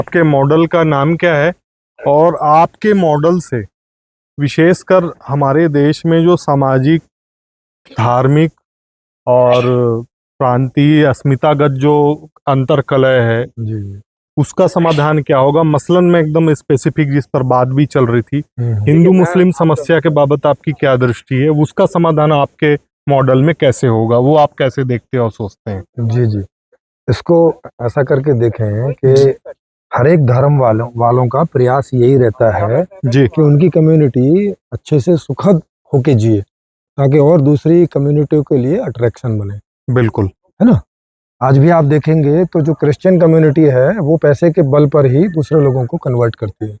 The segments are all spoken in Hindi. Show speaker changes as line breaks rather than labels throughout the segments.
आपके मॉडल का नाम क्या है और आपके मॉडल से विशेषकर हमारे देश में जो सामाजिक, धार्मिक और प्रांतीय अस्मितागत जो अंतर्कलह है,
जी।
उसका समाधान क्या होगा? मसलन में एकदम स्पेसिफिक जिस पर बात भी चल रही थी, हिंदू मुस्लिम समस्या के बाबत आपकी क्या दृष्टि है? उसका समाधान आपके मॉडल में कैसे होगा? वो आप कैसे देखते हो और सोचते हैं?
जी जी। इसको ऐसा करके देखें कि हर एक धर्म वालों का प्रयास यही रहता है
जी
कि उनकी कम्युनिटी अच्छे से सुखद होके जिए, ताकि और दूसरी कम्युनिटियों के लिए अट्रैक्शन बने,
बिल्कुल।
है ना। आज भी आप देखेंगे तो जो क्रिश्चियन कम्युनिटी है वो पैसे के बल पर ही दूसरे लोगों को कन्वर्ट करती है।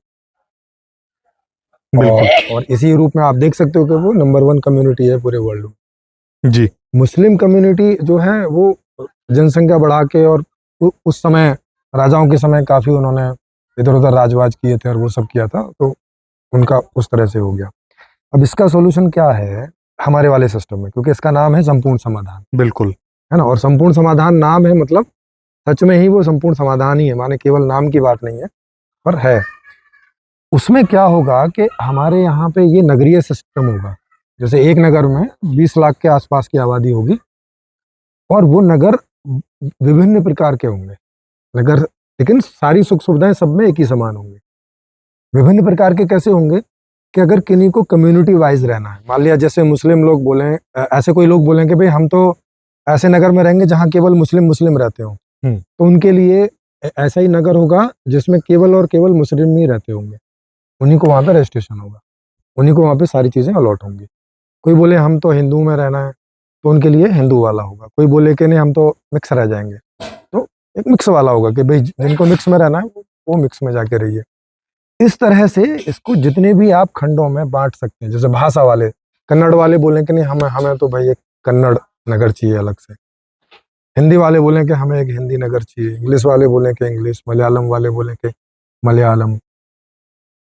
बिल्कुल।
और इसी रूप में आप देख सकते हो कि वो नंबर 1 कम्युनिटी है पूरे वर्ल्ड में।
जी
मुस्लिम कम्युनिटी जो है वो जनसंख्या बढ़ा के और उस समय राजाओं के समय काफ़ी उन्होंने इधर उधर राजवाज किए थे और वो सब किया था, तो उनका उस तरह से हो गया। अब इसका सॉल्यूशन क्या है हमारे वाले सिस्टम में, क्योंकि इसका नाम है संपूर्ण समाधान,
बिल्कुल।
है ना। और संपूर्ण समाधान नाम है, मतलब सच में ही वो संपूर्ण समाधान ही है, माने केवल नाम की बात नहीं है पर है। उसमें क्या होगा कि हमारे यहाँ पे ये नगरीय सिस्टम होगा। जैसे एक नगर में 20 लाख के आसपास की आबादी होगी और वो नगर विभिन्न प्रकार के होंगे नगर, लेकिन सारी सुख सुविधाएं सब में एक ही समान होंगी। विभिन्न प्रकार के कैसे होंगे कि अगर किन्हीं को कम्युनिटी वाइज रहना है, मान लिया जैसे मुस्लिम लोग बोलें, ऐसे कोई लोग बोलें कि भाई हम तो ऐसे नगर में रहेंगे जहाँ केवल मुस्लिम मुस्लिम रहते हो, तो उनके लिए ऐसा ही नगर होगा जिसमें केवल और केवल मुस्लिम ही रहते होंगे। उन्हीं को वहाँ पे रजिस्ट्रेशन होगा, उन्हीं को वहाँ पे सारी चीज़ें अलॉट होंगी। कोई बोले हम तो हिंदू में रहना है, तो उनके लिए हिंदू वाला होगा। कोई बोले कि नहीं हम तो मिक्स रह जाएंगे, तो एक मिक्स वाला होगा कि भाई जिनको मिक्स में रहना है वो मिक्स में जाके रहिए। इस तरह से इसको जितने भी आप खंडों में बांट सकते हैं। जैसे भाषा वाले, कन्नड़ वाले बोलें कि नहीं हमें हमें तो भाई एक कन्नड़ नगर चाहिए अलग से, हिंदी वाले बोलें कि हमें एक हिंदी नगर चाहिए, इंग्लिश वाले बोलें कि इंग्लिश, मलयालम वाले बोलें कि मलयालम।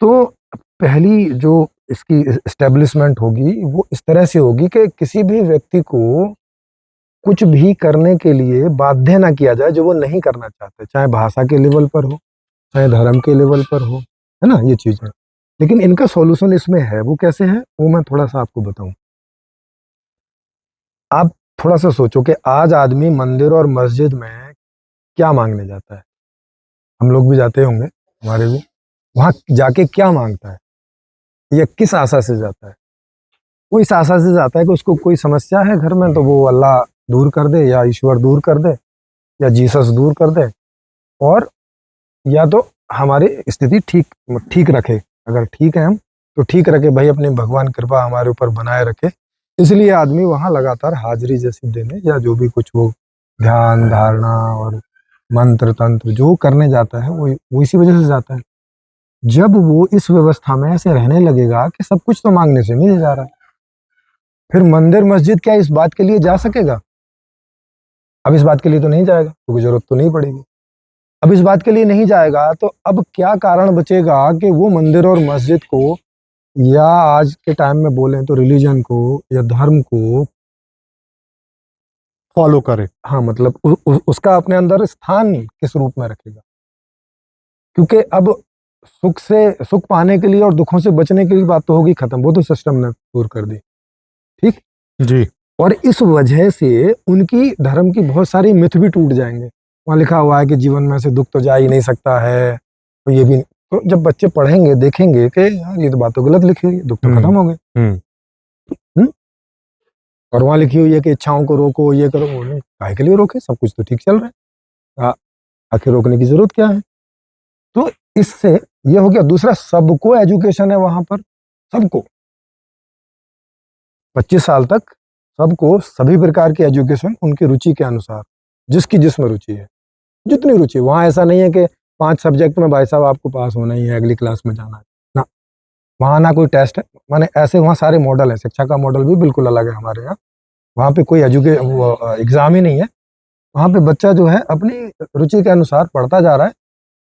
तो पहली जो इसकी एस्टेब्लिशमेंट होगी वो इस तरह से होगी कि किसी भी व्यक्ति को कुछ भी करने के लिए बाध्य ना किया जाए जो वो नहीं करना चाहते, चाहे भाषा के लेवल पर हो, चाहे धर्म के लेवल पर हो, है ना, ये चीज़ है। लेकिन इनका सॉल्यूशन इसमें है, वो कैसे है वो मैं थोड़ा सा आपको बताऊं। आप थोड़ा सा सोचो कि आज आदमी मंदिर और मस्जिद में क्या मांगने जाता है। हम लोग भी जाते होंगे, हमारे भी, वहां जाके क्या मांगता है या किस आशा से जाता है? वो इस आशा से जाता है कि उसको कोई समस्या है घर में तो वो अल्लाह दूर कर दे, या ईश्वर दूर कर दे, या जीसस दूर कर दे, और या तो हमारी स्थिति ठीक ठीक रखे। अगर ठीक है हम तो ठीक रखे भाई, अपनी भगवान कृपा हमारे ऊपर बनाए रखे। इसलिए आदमी वहां लगातार हाजिरी जैसी देने, या जो भी कुछ वो ध्यान धारणा और मंत्र तंत्र जो करने जाता है वो इसी वजह से जाता है। जब वो इस व्यवस्था में ऐसे रहने लगेगा कि सब कुछ तो मांगने से मिल जा रहा है, फिर मंदिर मस्जिद क्या इस बात के लिए जा सकेगा? अब इस बात के लिए तो नहीं जाएगा, क्योंकि जरूरत तो नहीं पड़ेगी। अब इस बात के लिए नहीं जाएगा तो अब क्या कारण बचेगा कि वो मंदिर और मस्जिद को, या आज के टाइम में बोलें तो रिलीजन को या धर्म को
फॉलो करे।
हाँ, मतलब उसका अपने अंदर स्थान किस रूप में रखेगा? क्योंकि अब सुख पाने के लिए और दुखों से बचने के लिए बात तो होगी खत्म, वो तो सिस्टम ने दूर कर दी। ठीक।
जी
और इस वजह से उनकी धर्म की बहुत सारी मिथ भी टूट जाएंगे। वहाँ लिखा हुआ है कि जीवन में से दुख तो जा ही नहीं सकता है, तो ये भी, तो जब बच्चे पढ़ेंगे देखेंगे कि यार ये तो बात तो गलत लिखी हुई है, दुख तो खत्म हो गए। और वहाँ लिखी हुई है कि इच्छाओं को रोको, ये करो, काहे के लिए रोके, सब कुछ तो ठीक चल रहा है, आखिर रोकने की जरूरत क्या है? तो इससे ये हो गया। दूसरा, सबको एजुकेशन है वहां पर, सबको 25 साल तक सबको सभी प्रकार की एजुकेशन उनकी रुचि के अनुसार, जिसकी जिसमें रुचि है, जितनी रुचि। वहाँ ऐसा नहीं है कि 5 सब्जेक्ट में भाई साहब आपको पास होना ही है, अगली क्लास में जाना है ना। वहाँ ना कोई टेस्ट है, माने ऐसे वहाँ सारे मॉडल है। शिक्षा का मॉडल भी बिल्कुल अलग है हमारे यहाँ। वहाँ पे कोई एग्जाम ही नहीं है। वहाँ पे बच्चा जो है अपनी रुचि के अनुसार पढ़ता जा रहा है,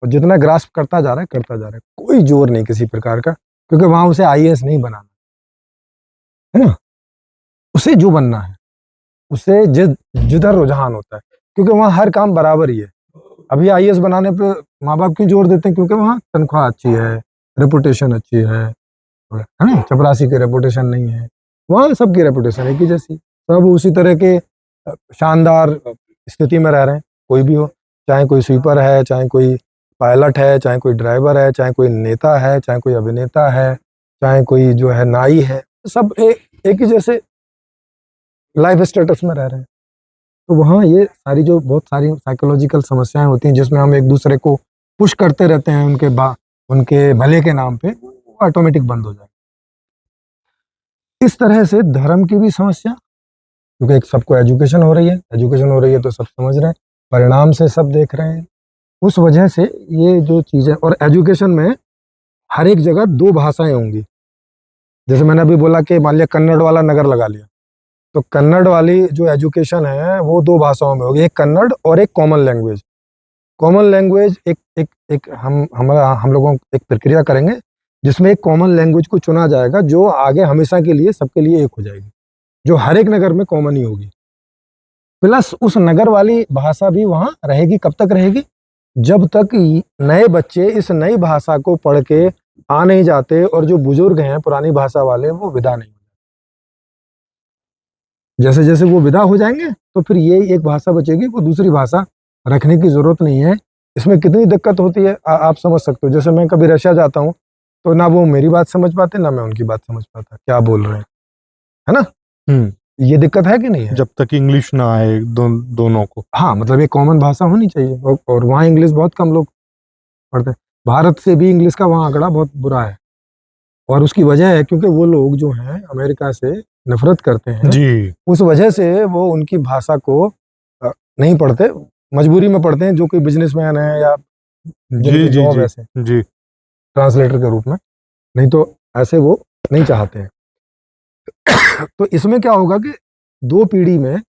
और जितना ग्रास्प करता जा रहा है करता जा रहा है, कोई जोर नहीं किसी प्रकार का, क्योंकि वहाँ उसे आईएएस नहीं बनाना है ना। उसे जो बनना है, उसे जिधर रुझान होता है, क्योंकि वहाँ हर काम बराबर ही है। अभी आईएएस बनाने पे माँ बाप क्यों जोर देते हैं? क्योंकि वहाँ तनख्वाह अच्छी है, रेपुटेशन अच्छी है ना? चपरासी की रेपुटेशन नहीं है, वहाँ सबकी रेपुटेशन एक ही जैसी, सब उसी तरह के शानदार स्थिति में रह रहे हैं, कोई भी हो, चाहे कोई स्वीपर है, चाहे कोई पायलट है, चाहे कोई ड्राइवर है, चाहे कोई नेता है, चाहे कोई अभिनेता है, चाहे कोई जो है नाई है, सब एक ही जैसे लाइफ स्टेटस में रह रहे हैं। तो वहाँ ये सारी जो बहुत सारी साइकोलॉजिकल समस्याएं होती हैं जिसमें हम एक दूसरे को पुश करते रहते हैं उनके भले के नाम पे, वो ऑटोमेटिक बंद हो जाए। इस तरह से धर्म की भी समस्या, क्योंकि एक सबको एजुकेशन हो रही है तो सब समझ रहे हैं, परिणाम से सब देख रहे हैं, उस वजह से ये जो चीज़ें, और एजुकेशन में हर एक जगह 2 भाषाएं होंगी। जैसे मैंने अभी बोला कि मान लिया कन्नड़ वाला नगर लगा लिया, तो कन्नड़ वाली जो एजुकेशन है वो 2 भाषाओं में होगी, एक कन्नड़ और एक कॉमन लैंग्वेज। कॉमन लैंग्वेज एक हम लोगों एक प्रक्रिया करेंगे जिसमें एक कॉमन लैंग्वेज को चुना जाएगा जो आगे हमेशा के लिए सबके लिए एक हो जाएगी, जो हर एक नगर में कॉमन ही होगी। प्लस उस नगर वाली भाषा भी वहाँ रहेगी। कब तक रहेगी? जब तक नए बच्चे इस नई भाषा को पढ़ के आ नहीं जाते और जो बुजुर्ग हैं पुरानी भाषा वाले वो विदा नहीं। जैसे जैसे वो विदा हो जाएंगे तो फिर ये एक भाषा बचेगी, वो दूसरी भाषा रखने की जरूरत नहीं है। इसमें कितनी दिक्कत होती है आप समझ सकते हो। जैसे मैं कभी रशिया जाता हूँ तो ना वो मेरी बात समझ पाते ना मैं उनकी बात समझ पाता, क्या बोल रहे हैं, है ना? ये दिक्कत है कि नहीं है?
जब तक इंग्लिश ना आए दोनों को।
हाँ, मतलब एक कॉमन भाषा होनी चाहिए, और वहाँ इंग्लिश बहुत कम लोग पढ़ते हैं। भारत से भी इंग्लिश का वहाँ आंकड़ा बहुत बुरा है, और उसकी वजह है क्योंकि वो लोग जो हैं अमेरिका से नफरत करते हैं
जी।
उस वजह से वो उनकी भाषा को नहीं पढ़ते, मजबूरी में पढ़ते हैं, जो कोई बिजनेसमैन है या जिनकी जॉब ऐसे
जी
ट्रांसलेटर के रूप में, नहीं तो ऐसे वो नहीं चाहते हैं। तो इसमें क्या होगा कि 2 पीढ़ी में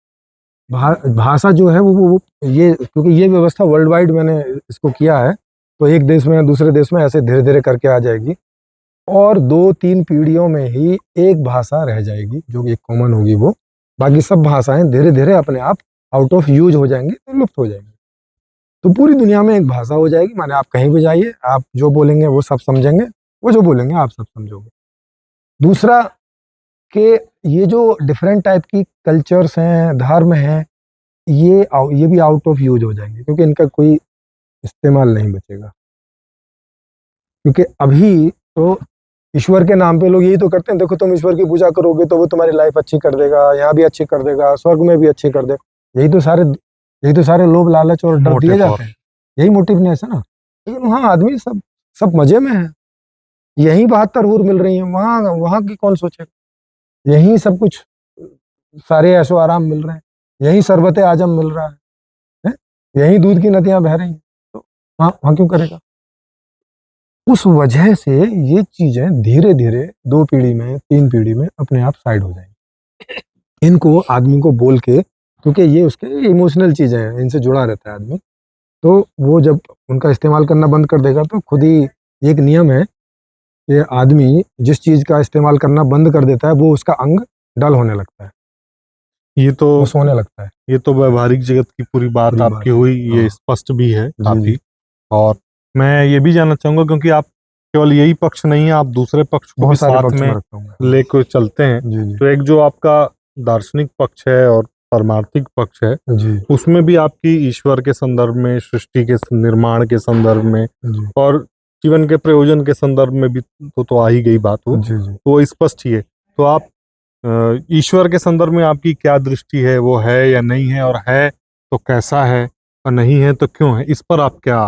भाषा जो है वो ये, क्योंकि ये व्यवस्था वर्ल्ड वाइड मैंने इसको किया है, तो एक देश में दूसरे देश में ऐसे धीरे धीरे करके आ जाएगी, और 2-3 पीढ़ियों में ही एक भाषा रह जाएगी जो एक कॉमन होगी। वो बाकी सब भाषाएं धीरे धीरे अपने आप आउट ऑफ यूज हो जाएंगी, तो लुप्त हो जाएंगी। तो पूरी दुनिया में एक भाषा हो जाएगी, माने आप कहीं भी जाइए, आप जो बोलेंगे वो सब समझेंगे, वो जो बोलेंगे आप सब समझोगे। दूसरा कि ये जो डिफरेंट टाइप की कल्चर्स हैं, धर्म हैं, ये भी आउट ऑफ यूज हो जाएंगे, क्योंकि इनका कोई इस्तेमाल नहीं बचेगा। क्योंकि अभी तो ईश्वर के नाम पे लोग यही तो करते हैं, देखो तुम ईश्वर की पूजा करोगे तो वो तुम्हारी लाइफ अच्छी कर देगा, यहाँ भी अच्छी कर देगा, स्वर्ग में भी अच्छी कर देगा। यही तो सारे लोभ लालच और डर दिए जाते हैं, यही मोटिवनेस है ना। लेकिन वहाँ आदमी सब मजे में है, यही 72 हूर मिल रही है, वहाँ की कौन सोचेगा। यही सब कुछ सारे ऐशो आराम मिल रहे हैं, यही शरबत आजम मिल रहा है? यही दूध की नदियां बह रही हैं, तो वहाँ क्यों करेगा। उस वजह से ये चीजें धीरे धीरे 2 पीढ़ी में 3 पीढ़ी में अपने आप साइड हो जाएंगी। इनको आदमी को बोल के, क्योंकि ये उसके इमोशनल चीजें हैं, इनसे जुड़ा रहता है आदमी, तो वो जब उनका इस्तेमाल करना बंद कर देगा तो खुद ही एक नियम है कि आदमी जिस चीज का इस्तेमाल करना बंद कर देता है वो उसका अंग डल होने लगता है,
ये तो
सोने लगता है।
ये तो व्यवहारिक जगत की पूरी बात आपकी हुई, ये स्पष्ट भी है काफी। और मैं ये भी जानना चाहूंगा, क्योंकि आप केवल यही पक्ष नहीं है, आप दूसरे पक्ष को भी साथ में लेकर चलते हैं। तो एक जो आपका दार्शनिक पक्ष है और परमार्थिक पक्ष है, उसमें भी आपकी ईश्वर के संदर्भ में, सृष्टि के निर्माण के संदर्भ में और जीवन के प्रयोजन के संदर्भ में भी तो आ ही गई बात हो, तो वो स्पष्ट ही है। तो आप ईश्वर के संदर्भ में आपकी क्या दृष्टि है, वो है या नहीं है, और है तो कैसा है, और नहीं है तो क्यों है, इस पर आप क्या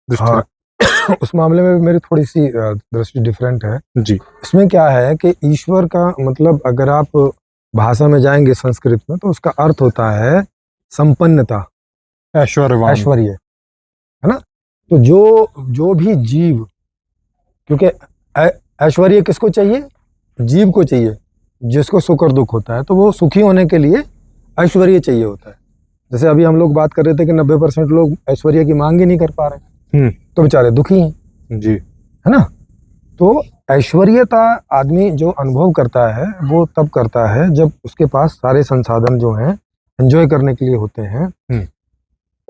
दृष्टि?
हाँ, उस मामले में मेरी थोड़ी सी दृष्टि डिफरेंट है जी। इसमें क्या है कि ईश्वर का मतलब, अगर आप भाषा में जाएंगे संस्कृत में, तो उसका अर्थ होता है संपन्नता, ऐश्वर्य, है ना। तो जो भी जीव, क्योंकि ऐश्वर्य किसको चाहिए? जीव को चाहिए, जिसको सुख और दुख होता है, तो वो सुखी होने के लिए ऐश्वर्य चाहिए होता है। जैसे अभी हम लोग बात कर रहे थे कि 90% लोग ऐश्वर्य की मांग ही नहीं कर पा रहे, तो बेचारे दुखी हैं जी, है ना। तो ऐश्वर्यता आदमी जो अनुभव करता है वो तब करता है जब उसके पास सारे संसाधन जो हैं एंजॉय करने के लिए होते हैं।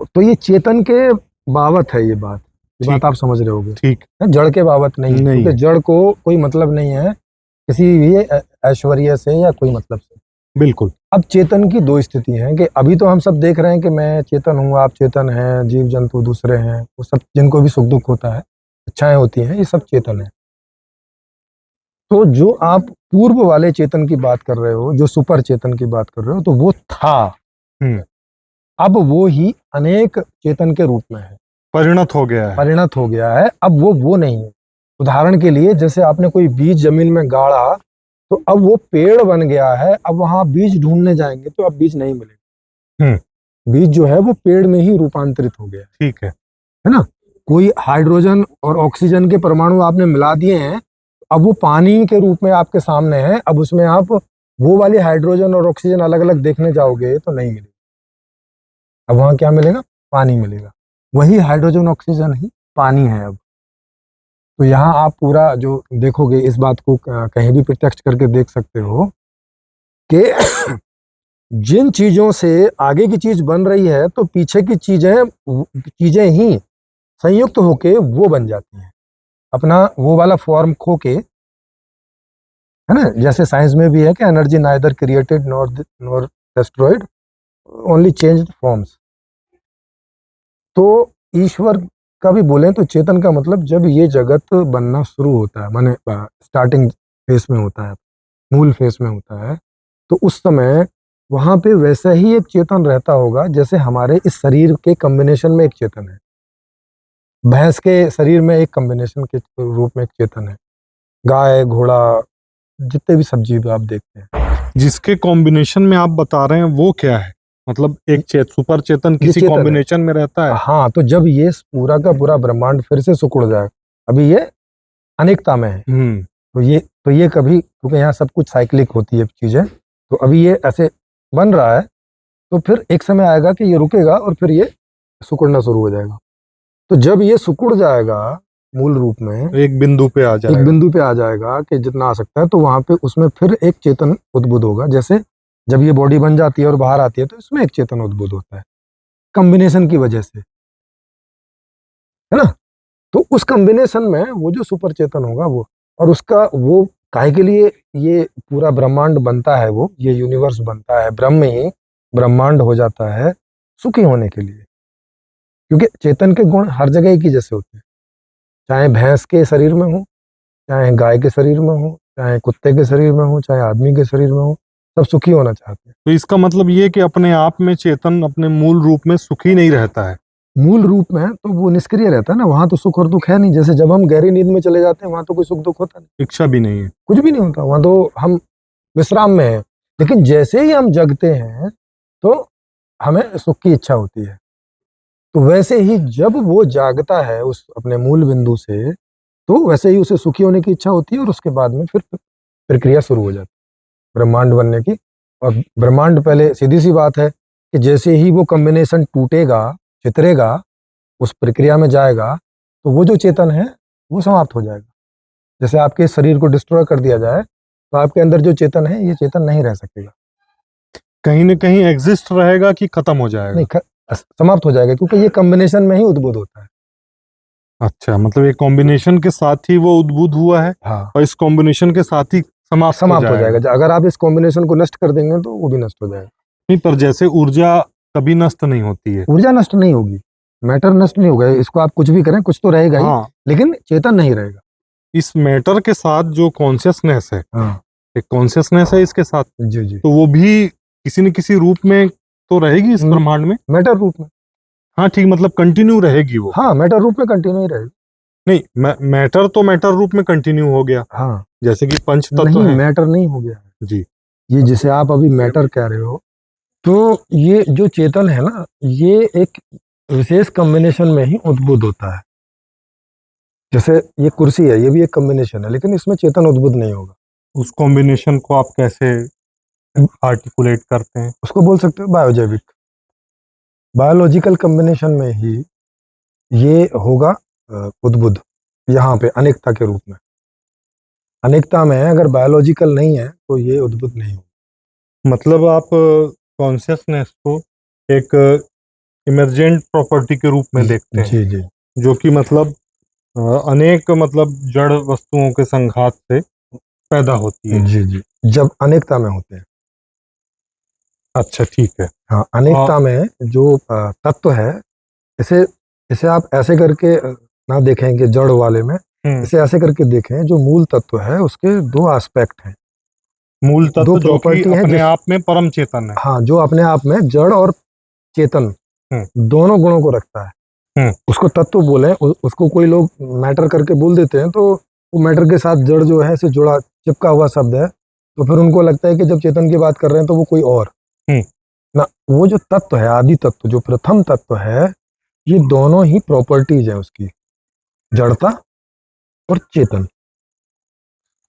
तो ये चेतन के बाबत है ये बात, ये
ठीक।
बात आप समझ रहे होगे।
ठीक
जड़ के बाबत नहीं है,
नहीं
क्योंकि
है।
जड़ को कोई मतलब नहीं है किसी भी ऐश्वर्य से या कोई मतलब से।
बिल्कुल।
अब चेतन की दो स्थिति हैं कि अभी तो हम सब देख रहे हैं कि मैं चेतन हूँ, आप चेतन हैं, जीव जंतु दूसरे हैं, वो सब जिनको भी सुख दुख होता है, इच्छाएं होती हैं, ये सब चेतन है। तो जो आप पूर्व वाले चेतन की बात कर रहे हो, जो सुपर चेतन की बात कर रहे हो, तो वो था।
हम्म।
अब वो ही अनेक चेतन के रूप में है,
परिणत हो गया है।
परिणत हो गया है। अब वो नहीं है। उदाहरण के लिए जैसे आपने कोई बीज जमीन में गाड़ा, तो अब वो पेड़ बन गया है। अब वहां बीज ढूंढने जाएंगे तो अब बीज नहीं मिलेगा। बीज जो है वो पेड़ में ही रूपांतरित हो गया
ठीक है।
है ना। कोई हाइड्रोजन और ऑक्सीजन के परमाणु आपने मिला दिए हैं, अब वो पानी के रूप में आपके सामने है। अब उसमें आप वो वाली हाइड्रोजन और ऑक्सीजन अलग अलग देखने जाओगे तो नहीं मिलेगा। अब वहां क्या मिलेगा? पानी मिलेगा। वही हाइड्रोजन ऑक्सीजन ही पानी है अब। तो यहाँ आप पूरा जो देखोगे, इस बात को कहीं भी प्रत्यक्ष करके देख सकते हो कि जिन चीजों से आगे की चीज बन रही है, तो पीछे की चीजें ही संयुक्त होके वो बन जाती हैं, अपना वो वाला फॉर्म खो के, है ना। जैसे साइंस में भी है कि energy neither created nor destroyed, only changed forms. तो ईश्वर का भी बोले तो चेतन का मतलब जब ये जगत बनना शुरू होता है, माने स्टार्टिंग फेस में होता है, मूल फेस में होता है, तो उस समय वहां पे वैसा ही एक चेतन रहता होगा जैसे हमारे इस शरीर के कॉम्बिनेशन में एक चेतन है। भैंस के शरीर में एक कॉम्बिनेशन के रूप में एक चेतन है। गाय, घोड़ा, जितने भी सब्जी आप देखते हैं,
जिसके कॉम्बिनेशन में आप बता रहे हैं वो क्या है? मतलब एक सुपर चेतन
ये
किसी
चेतन है।
कॉम्बिनेशन में रहता है?
हाँ, तो जब ये पूरा का पूरा ब्रह्मांड फिर से सिकुड़ जाए, अभी ये अनेकता में है, तो ये कभी, क्योंकि यहाँ सब कुछ साइक्लिक होती है चीजें, तो अभी ये ऐसे बन रहा है, तो फिर एक समय आएगा कि ये रुकेगा और फिर ये सिकुड़ना शुरू हो जाएगा। तो जब ये सिकुड़ जाएगा मूल रूप में,
एक बिंदु पे आ
एक
जाएगा।
बिंदु पे आ जाएगा कि जितना आ सकता है, तो वहां पे उसमें फिर एक चेतन उद्भुत होगा। जैसे जब ये बॉडी बन जाती है और बाहर आती है, तो इसमें एक चेतन उद्भुत होता है कॉम्बिनेशन की वजह से, है ना। तो उस कॉम्बिनेशन में वो जो सुपर चेतन होगा वो, और उसका वो काहे के लिए ये पूरा ब्रह्मांड बनता है, वो ये यूनिवर्स बनता है, ब्रह्म ही ब्रह्मांड हो जाता है सुखी होने के लिए। क्योंकि चेतन के गुण हर जगह एक ही जैसे होते हैं, चाहे भैंस के शरीर में हो, चाहे गाय के शरीर में हो, चाहे कुत्ते के शरीर में हो, चाहे आदमी के शरीर में हो, सब सुखी होना चाहते हैं।
तो इसका मतलब ये कि अपने आप में चेतन अपने मूल रूप में सुखी नहीं रहता है।
मूल रूप में तो वो निष्क्रिय रहता है ना, वहां तो सुख और दुख है नहीं। जैसे जब हम गहरी नींद में चले जाते हैं, वहां तो कोई सुख दुख होता नहीं,
इच्छा भी नहीं है।
कुछ भी नहीं होता, वहां तो हम विश्राम में हैं। लेकिन जैसे ही हम जगते हैं, तो हमें सुख की इच्छा होती है। तो वैसे ही जब वो जागता है उस अपने मूल बिंदु से, तो वैसे ही उसे सुखी होने की इच्छा होती है, और उसके बाद में फिर प्रक्रिया शुरू हो जाती है ब्रह्मांड बनने की। और ब्रह्मांड पहले, सीधी सी बात है कि जैसे ही वो कॉम्बिनेशन टूटेगा, चितरेगा, उस प्रक्रिया में जाएगा, तो वो जो चेतन है वो समाप्त हो जाएगा। जैसे आपके शरीर को डिस्ट्रॉय कर दिया जाए, तो आपके अंदर जो चेतन है, ये चेतन नहीं रह सकेगा,
कहीं न कहीं एग्जिस्ट रहेगा कि खत्म हो जाएगा?
नहीं समाप्त हो जाएगा, क्योंकि ये कॉम्बिनेशन में ही उद्भुत होता है।
अच्छा, मतलब एक कॉम्बिनेशन के साथ ही वो उद्भुत हुआ है
हाँ,
और इस कॉम्बिनेशन के साथ ही समाप्त हो
समाप्त हो जाएगा। अगर आप इस कॉम्बिनेशन को नष्ट कर देंगे, तो वो भी नष्ट हो जाएगा।
नहीं, पर जैसे ऊर्जा कभी नष्ट नहीं होती है।
ऊर्जा नष्ट नहीं होगी, मैटर नष्ट नहीं होगा। इसको आप कुछ भी करें, कुछ तो रहेगा ही,
हाँ,
लेकिन चेतन नहीं रहेगा।
इस मैटर के साथ जो कॉन्शियसनेस है,
हाँ,
एक कॉन्शियसनेस है इसके साथ,
जी जी,
तो वो भी किसी न किसी रूप में तो रहेगी इस ब्रह्मांड में।
मैटर रूप में।
हाँ, ठीक, मतलब कंटिन्यू रहेगी वो।
हाँ, मैटर रूप में कंटिन्यू ही रहेगी।
नहीं, मैटर तो मैटर रूप में कंटिन्यू हो गया,
हाँ,
जैसे कि पंच तत्व
नहीं,
है।
मैटर नहीं हो गया है।
जी।
ये जिसे आप अभी मैटर कह रहे हो, तो ये जो चेतन है ना, ये एक विशेष कॉम्बिनेशन में ही उद्भुत होता है। जैसे ये कुर्सी है, ये भी एक कॉम्बिनेशन है, लेकिन इसमें चेतन उद्भुत नहीं होगा।
उस कॉम्बिनेशन को आप कैसे आर्टिकुलेट करते हैं?
उसको बोल सकते हो बायोजैविक, बायोलॉजिकल कॉम्बिनेशन में ही ये होगा उद्भुत, यहाँ पे अनेकता के रूप में। अनेकता में अगर बायोलॉजिकल नहीं है, तो ये उद्भुत नहीं होगा।
मतलब आप कॉन्शियसनेस को एक इमरजेंट प्रॉपर्टी के रूप में देखते हैं,
जी जी
जो कि मतलब अनेक मतलब जड़ वस्तुओं के संघात से पैदा होती है।
जी जी, जब अनेकता में होते हैं।
अच्छा, ठीक है।
हाँ, अनेकता में जो तत्व है, इसे इसे आप ऐसे करके ना देखें कि जड़ वाले में,
हम्म,
इसे ऐसे करके देखें, जो मूल तत्व है उसके दो एस्पेक्ट हैं,
मूल
दो
तत्व जो कि
प्रॉपर्टी है,
अपने
जिस
आप में परम चेतन है।
हाँ, जो अपने आप में जड़ और चेतन
हम्म,
दोनों गुणों को रखता है।
हम्म,
उसको तत्व बोले, उसको कोई लोग मैटर करके बोल देते हैं, तो वो मैटर के साथ जड़ जो है, इसे जुड़ा चिपका हुआ शब्द है, तो फिर उनको लगता है कि जब चेतन की बात कर रहे हैं तो वो कोई और
हम्म।
ना। वो जो तत्व है, आदि तत्व, जो प्रथम तत्व है, ये दोनों ही प्रॉपर्टीज है उसकी, जड़ता और चेतन।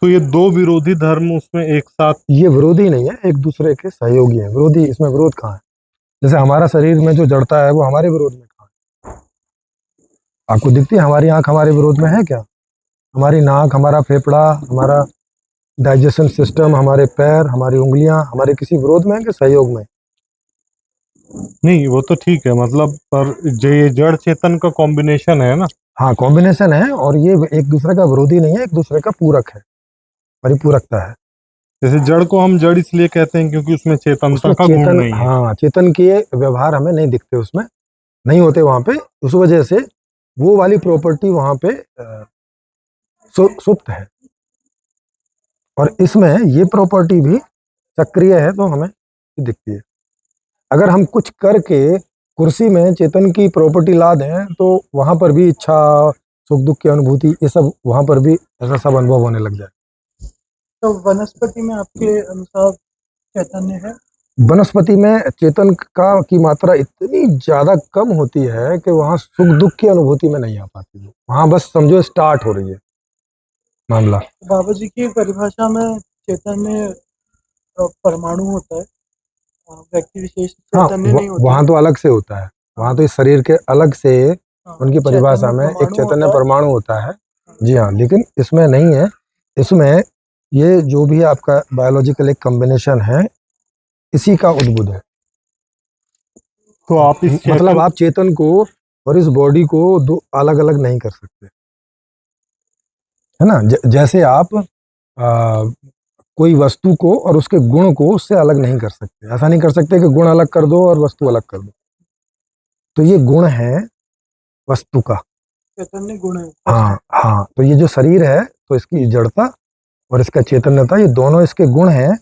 तो ये दो विरोधी धर्म उसमें एक साथ।
ये विरोधी नहीं है, एक दूसरे के सहयोगी हैं। विरोधी, इसमें विरोध कहाँ है? जैसे हमारा शरीर में जो जड़ता है वो हमारे विरोध में कहाँ है? आपको दिखती है हमारी आंख हमारे विरोध में है क्या? हमारी नाक, हमारा फेफड़ा, हमारा डाइजेशन सिस्टम, हमारे पैर, हमारी उंगलियां हमारे किसी विरोध में है कि सहयोग में?
नहीं, वो तो ठीक है, मतलब पर जो ये जड़ चेतन का कॉम्बिनेशन है ना।
हाँ, कॉम्बिनेशन है, और ये एक दूसरे का विरोधी नहीं है, एक दूसरे का पूरक है, परिपूरकता है।
जैसे जड़ को हम जड़ इसलिए कहते हैं क्योंकि उसमें चेतनता
उसमें
का गुण
चेतन,
नहीं है।
हाँ, चेतन के व्यवहार हमें नहीं दिखते, उसमें नहीं होते वहां पे, उस वजह से वो वाली प्रॉपर्टी वहां पे सुप्त है। और इसमें ये प्रॉपर्टी भी सक्रिय है, तो हमें दिखती है। अगर हम कुछ करके कुर्सी में चेतन की प्रॉपर्टी ला दें, तो वहां पर भी इच्छा, सुख दुख की अनुभूति, ये सब वहां पर भी ऐसा सब अनुभव होने लग जाए।
तो वनस्पति में आपके अनुसार चैतन्य है?
वनस्पति में चेतन का की मात्रा इतनी ज्यादा कम होती है कि वहां सुख दुख की अनुभूति में नहीं आ पाती है। वहां बस समझो स्टार्ट हो रही है मामला।
बाबा जी की परिभाषा में चैतन्य परमाणु होता है, व्यक्ति विशेष
हाँ,
चैतन्य नहीं होते
वहां
हैं।
तो अलग से होता है, वहां तो इस शरीर के अलग से
हाँ,
उनकी परिभाषा
चैतन्य
में एक
परमाणु
चैतन्य
होता है।
परमाणु होता है। जी हाँ, लेकिन इसमें नहीं है। इसमें ये जो भी आपका बायोलॉजिकल एक कॉम्बिनेशन है, इसी का उद्भुत है।
तो आप इस
मतलब
चेतन।
आप चेतन को और इस बॉडी को दो अलग अलग नहीं कर सकते, है ना? जैसे आप कोई वस्तु को और उसके गुण को उससे अलग नहीं कर सकते। ऐसा नहीं कर सकते कि गुण अलग कर दो और वस्तु अलग कर दो। तो ये गुण है वस्तु का।
चैतन्य गुण है।
हाँ हाँ, तो ये जो शरीर है, तो इसकी जड़ता और इसका चैतन्यता, ये दोनों इसके गुण हैं।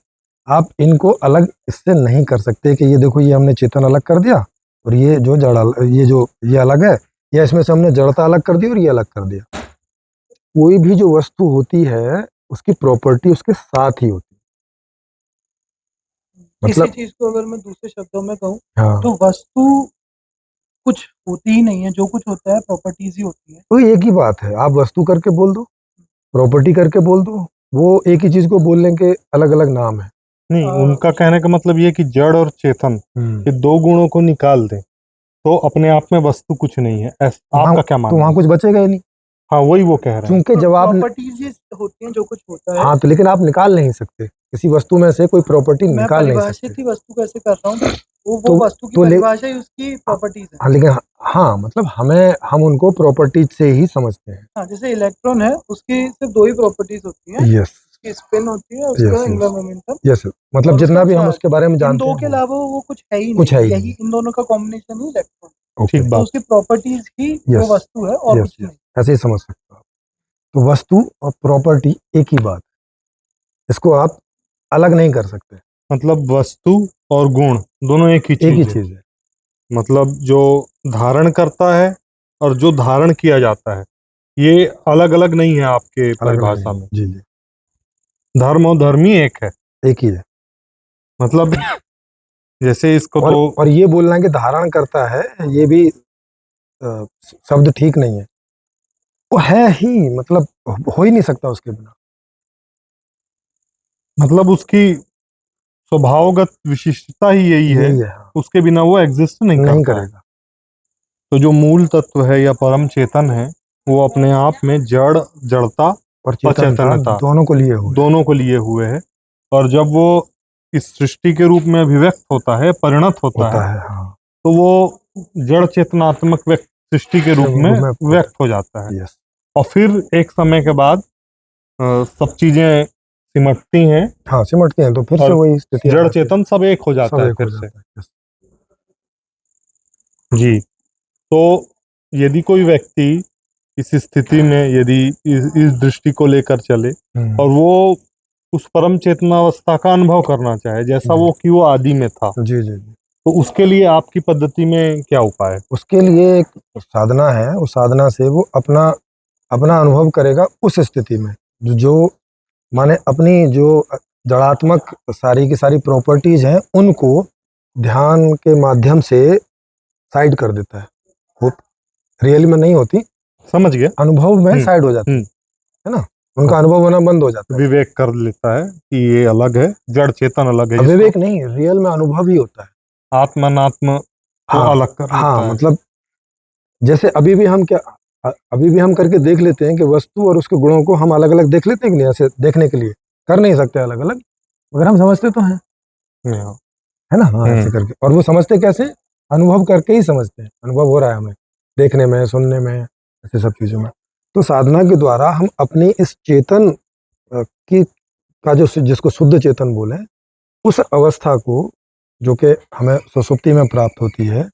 आप इनको अलग इससे नहीं कर सकते कि ये देखो, ये हमने चेतन अलग कर दिया और ये जो ये अलग है, या इसमें से हमने जड़ता अलग कर दी और ये अलग कर दिया। कोई भी जो वस्तु होती है, उसकी प्रॉपर्टी उसके साथ ही होती है।
किसी
मतलब
चीज को अगर मैं दूसरे शब्दों में कहूँ,
हाँ,
तो वस्तु कुछ होती ही नहीं है, जो कुछ होता है प्रॉपर्टीज ही होती है।
तो एक ही बात है, आप वस्तु करके बोल दो, प्रॉपर्टी करके बोल दो, वो एक ही चीज को बोलने के अलग अलग नाम है।
नहीं,
आ,
उनका कहने का मतलब ये कि जड़ और चेतन ये दो गुणों को निकाल दें तो अपने आप में वस्तु कुछ नहीं है। आपका क्या
तो
मानना
वहां
है?
कुछ बचेगा ही नहीं,
हाँ, वही वो कह रहे हैं।
क्योंकि जब आप
प्रॉपर्टीज ही होती हैं, जो कुछ होता है।
हाँ, तो लेकिन आप निकाल नहीं सकते, किसी वस्तु में से कोई प्रॉपर्टी
मैं
निकाल नहीं सकते।
परिभाषित ही वस्तु कैसे कर रहा हूँ, वो
तो
वस्तु की
तो ले
परिभाषा ही उसकी प्रॉपर्टीज है।
हाँ, लेकिन हाँ, मतलब हम उनको प्रॉपर्टीज से ही समझते हैं।
हाँ, जैसे इलेक्ट्रॉन है, उसकी सिर्फ दो ही प्रॉपर्टीज होती हैं,
यस
उसकी स्पिन होती है,
यस
उसका
यस
एंगुलर मोमेंटम
यस, मतलब
और
जितना
उसका
भी हम
चार्ज।
उसके बारे में
इन
जानते
दो
हैं
के अलावा वो कुछ है ही
कुछ
नहीं,
है ही
यही
नहीं।
इन दोनों का कॉम्बिनेशन ही इलेक्ट्रॉन।
ओके,
तो
ठीक बात।
उसकी प्रॉपर्टीज ही
यस
वो वस्तु है और
यस
कुछ
यस,
नहीं।
ऐसे ही समझ सकते हो आप। तो वस्तु और प्रॉपर्टी एक ही बात है, इसको आप अलग नहीं कर सकते।
मतलब वस्तु और गुण दोनों एक ही
एक ही
चीज है।
चीज है।
मतलब जो धारण करता है और जो धारण किया जाता है, ये अलग अलग नहीं है आपके
अलग अलग नहीं
परिभाषा
है।
में।
जी जी,
धर्म और धर्मी एक है।
एक ही है।
मतलब जैसे इसको तो
और ये बोलना कि धारण करता है, ये भी शब्द ठीक नहीं है। वो है ही, मतलब हो ही नहीं सकता उसके बिना।
मतलब उसकी स्वभावगत विशिष्टता ही यही है,
यही है, हाँ,
उसके बिना वो एग्जिस्ट नहीं
नहीं
करता है।
करेगा।
तो जो मूल तत्व है या परम चेतन है, वो अपने आप में जड़ता
और
और
चेतनता
चैतन्यता
दोनों को लिए हुए
दोनों को लिए हुए है। और जब वो इस सृष्टि के रूप में अभिव्यक्त होता है, परिणत होता
होता
है,
है। हाँ,
तो वो जड़ चेतनात्मक व्यक्त सृष्टि के रूप में व्यक्त हो जाता है।
यस,
और फिर एक समय के बाद सब चीजें सिमटती हैं
हाँ सिमटते हैं तो फिर से
और
वही स्थिति आ
जड़
जाती है,
चेतन सब एक हो जाता
सब
है
एक
फिर
हो
से।
जाता है। यस,
जी। तो यदि कोई व्यक्ति इस स्थिति में यदि इस दृष्टि को लेकर चले और वो उस परम चेतनावस्था का अनुभव करना चाहे जैसा
जी।
वो कि वो आदि में था,
जी, जी, जी।
तो उसके लिए आपकी पद्धति में क्या उपाय है?
उसके लिए एक साधना है, उस साधना से वो अपना अपना अनुभव करेगा उस स्थिति में, जो माने अपनी जो जड़ात्मक सारी की सारी प्रॉपर्टीज़ हैं, उनको ध्यान के माध्यम से साइड कर देता है। वो रियल में नहीं होती,
समझ गया।
अनुभव में साइड हो जाती
हम्म।
है ना? उनका अनुभव होना बंद हो जाता है।
विवेक कर लेता है कि ये अलग है, जड़ चेतन अलग है,
अविवेक नहीं, रियल में अनुभव ही होता है।
आत्मा अनात्मा को
हाँ,
अलग कर
हाँ,
लेता है।
मतलब जैसे अभी भी हम करके देख लेते हैं कि वस्तु और उसके गुणों को हम अलग-अलग देख लेते हैं कि नहीं, ऐसे देखने के लिए कर नहीं सकते अलग-अलग, मगर हम समझते तो हैं,
हाँ।
है ना? हाँ, ऐसे करके, और वो समझते कैसे? अनुभव करके ही समझते हैं, अनुभव हो रहा है हमें, देखने में, सुनने में, ऐसे सब चीज़ों में। तो साधना के द्वारा हम अपनी इस चेतन की का जो जिसको शुद्ध चेतन बोले, उस अवस्था को, जो कि हमें सुषुप्ति में प्राप्त होती है,